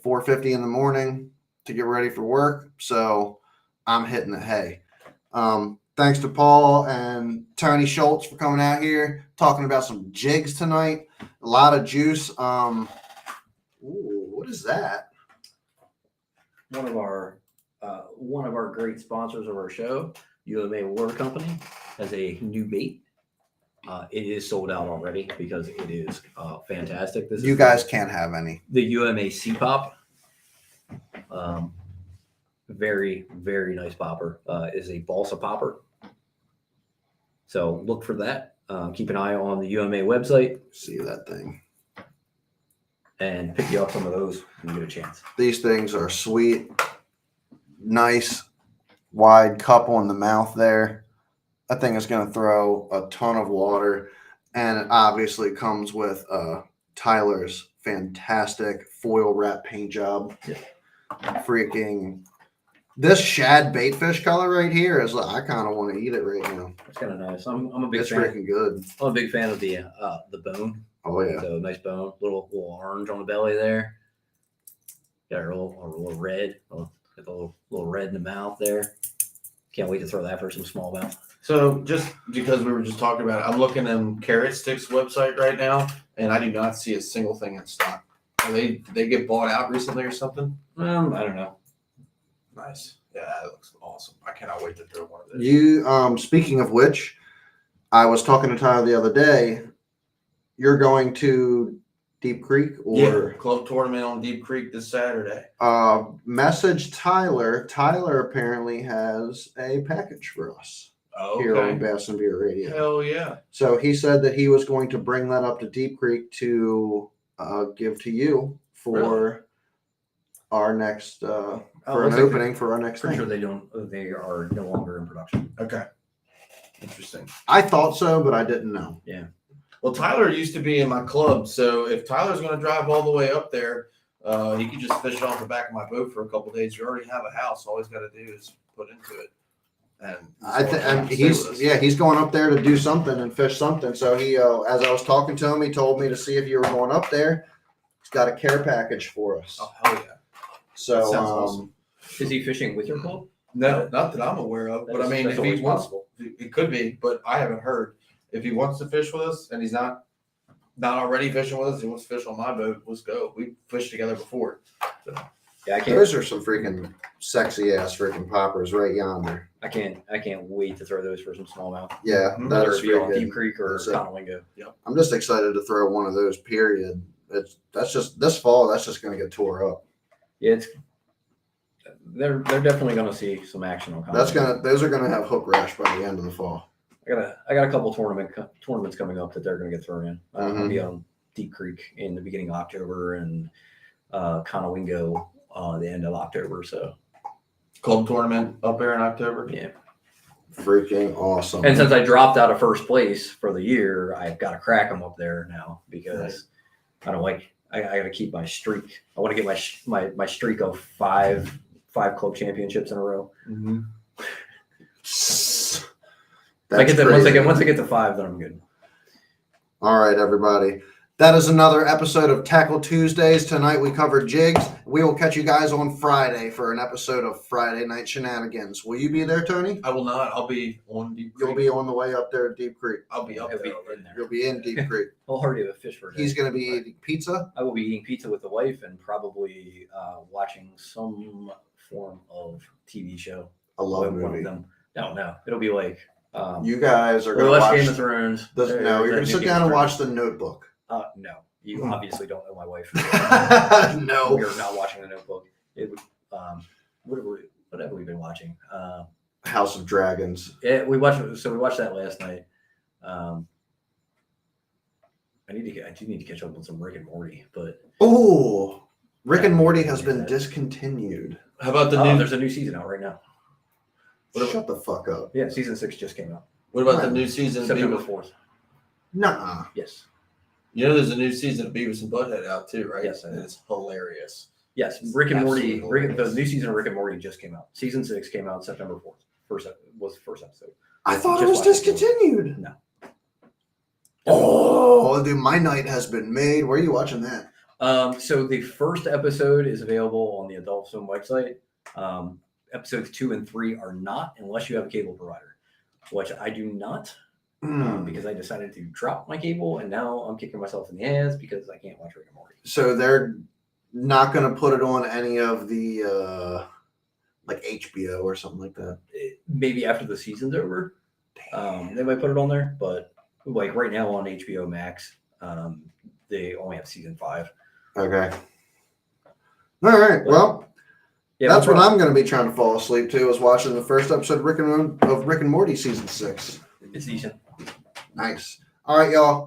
4:50 in the morning to get ready for work. So I'm hitting the hay. Thanks to Paul and Tony Schultz for coming out here, talking about some jigs tonight. A lot of juice. Ooh, what is that? one of our great sponsors of our show, UMA Water Company, has a new bait. It is sold out already because it is fantastic. You guys can't have any. The UMA Sea Pop. Very, very nice popper. Is a balsa popper. So look for that. Keep an eye on the UMA website See that thing. and pick you up some of those when you get a chance. These things are sweet. Nice wide cup on the mouth there. That thing is going to throw a ton of water, and it obviously comes with Tyler's fantastic foil wrap paint job. Yeah. Freaking this shad baitfish color right here is I kind of want to eat it right now. It's kind of nice. I'm a big It's fan. freaking good. I'm a big fan of the bone. Oh yeah. So nice bone, little orange on the belly there. Got a little red. Got the little red in the mouth there. Can't wait to throw that for some smallmouth. So just because we were just talking about it, I'm looking at Carrot Stick's website right now, and I do not see a single thing in stock. Did they get bought out recently or something? I don't know. Nice. Yeah, that looks awesome. I cannot wait to throw one of those. You speaking of which, I was talking to Tyler the other day. You're going to Deep Creek or club tournament on Deep Creek this Saturday. Message Tyler. Tyler apparently has a package for us here on Bass and Beer Radio. Hell yeah. So he said that he was going to bring that up to Deep Creek to give to you for our next for an opening for our next Pretty thing. sure they are no longer in production. Okay. Interesting. I thought so, but I didn't know. Yeah. Well, Tyler used to be in my club, so if Tyler's going to drive all the way up there, he could just fish off the back of my boat for a couple of days. You already have a house. All he's got to do is put into it. And he's going up there to do something and fish something. So he, as I was talking to him, he told me to see if you were going up there. He's got a care package for us. Oh hell yeah! So That sounds awesome. Is he fishing with your club? No, not that I'm aware of. But I mean, if he wants, it could be. But I haven't heard. If he wants to fish with us and he's not already fishing with us, he wants to fish on my boat. Let's go. We fished together before. So. Yeah, I can't. those are some freaking sexy ass freaking poppers right yonder. I can't wait to throw those for some smallmouth. Yeah, Whether that's it be on pretty Deep good. Creek or That's it. Conowingo. I'm just excited to throw one of those. Period. That's just this fall. That's just going to get tore up. Yeah, they're definitely going to see some action on Conowingo. Those are gonna have hook rash by the end of the fall. I got a couple tournaments coming up that they're going to get thrown in. I'll be on Deep Creek in the beginning of October and Conowingo the end of October. So Club tournament up there in October. yeah, Freaking awesome. and since I dropped out of first place for the year, I've got to crack them up there now because I don't like. I got to keep my streak. I want to get my streak of five club championships in a row. Mm-hmm. Once I get to 5, then I'm good. All right, everybody. That is another episode of Tackle Tuesdays. Tonight we covered jigs. We will catch you guys on Friday for an episode of Friday Night Shenanigans. Will you be there, Tony? I will not. I'll be on Deep Creek. You'll be on the way up there at Deep Creek. I'll be up He'll there. be already. in there. You'll be in Deep Creek. I'll already have a fish for a day. He's going to be eating pizza. I will be eating pizza with the wife and probably watching some form of TV show. I love One movie. of them. No. It'll be like You guys are or going to less watch. Game of Thrones. No, you're going to sit down and watch The Notebook. No, you obviously don't know my wife. No. We are not watching The Notebook. It would. What have we been watching? House of Dragons. Yeah, we watched that last night. I do need to catch up on some Rick and Morty, but Oh, Rick and Morty has been discontinued. How about the new? there's a new season out right now. Shut the fuck up. Yeah, season 6 just came out. What about the new season of September Beavis? 4th. Nuh-uh. Yes. You know, there's a new season of Beavis and Butthead out too, right? Yes, I and know. it's hilarious. Yes, Rick and Morty. Absolutely. The new season of Rick and Morty just came out. Season 6 came out September 4th. Was the first episode. I thought it Just was watched it. discontinued. No. Oh, dude, my night has been made. Where are you watching that? So the first episode is available on the Adult Swim website. Episodes 2 and 3 are not, unless you have a cable provider, which I do not, because I decided to drop my cable, and now I'm kicking myself in the ass because I can't watch Rick and Morty. So they're not going to put it on any of the like HBO or something like that. Maybe after the season's over, they might put it on there. But like right now on HBO Max, they only have season 5. Okay. All right. Well, Yeah, that's what I'm going to be trying to fall asleep to, is watching the first episode of Rick and Morty season 6. It's decent. Nice. All right, y'all.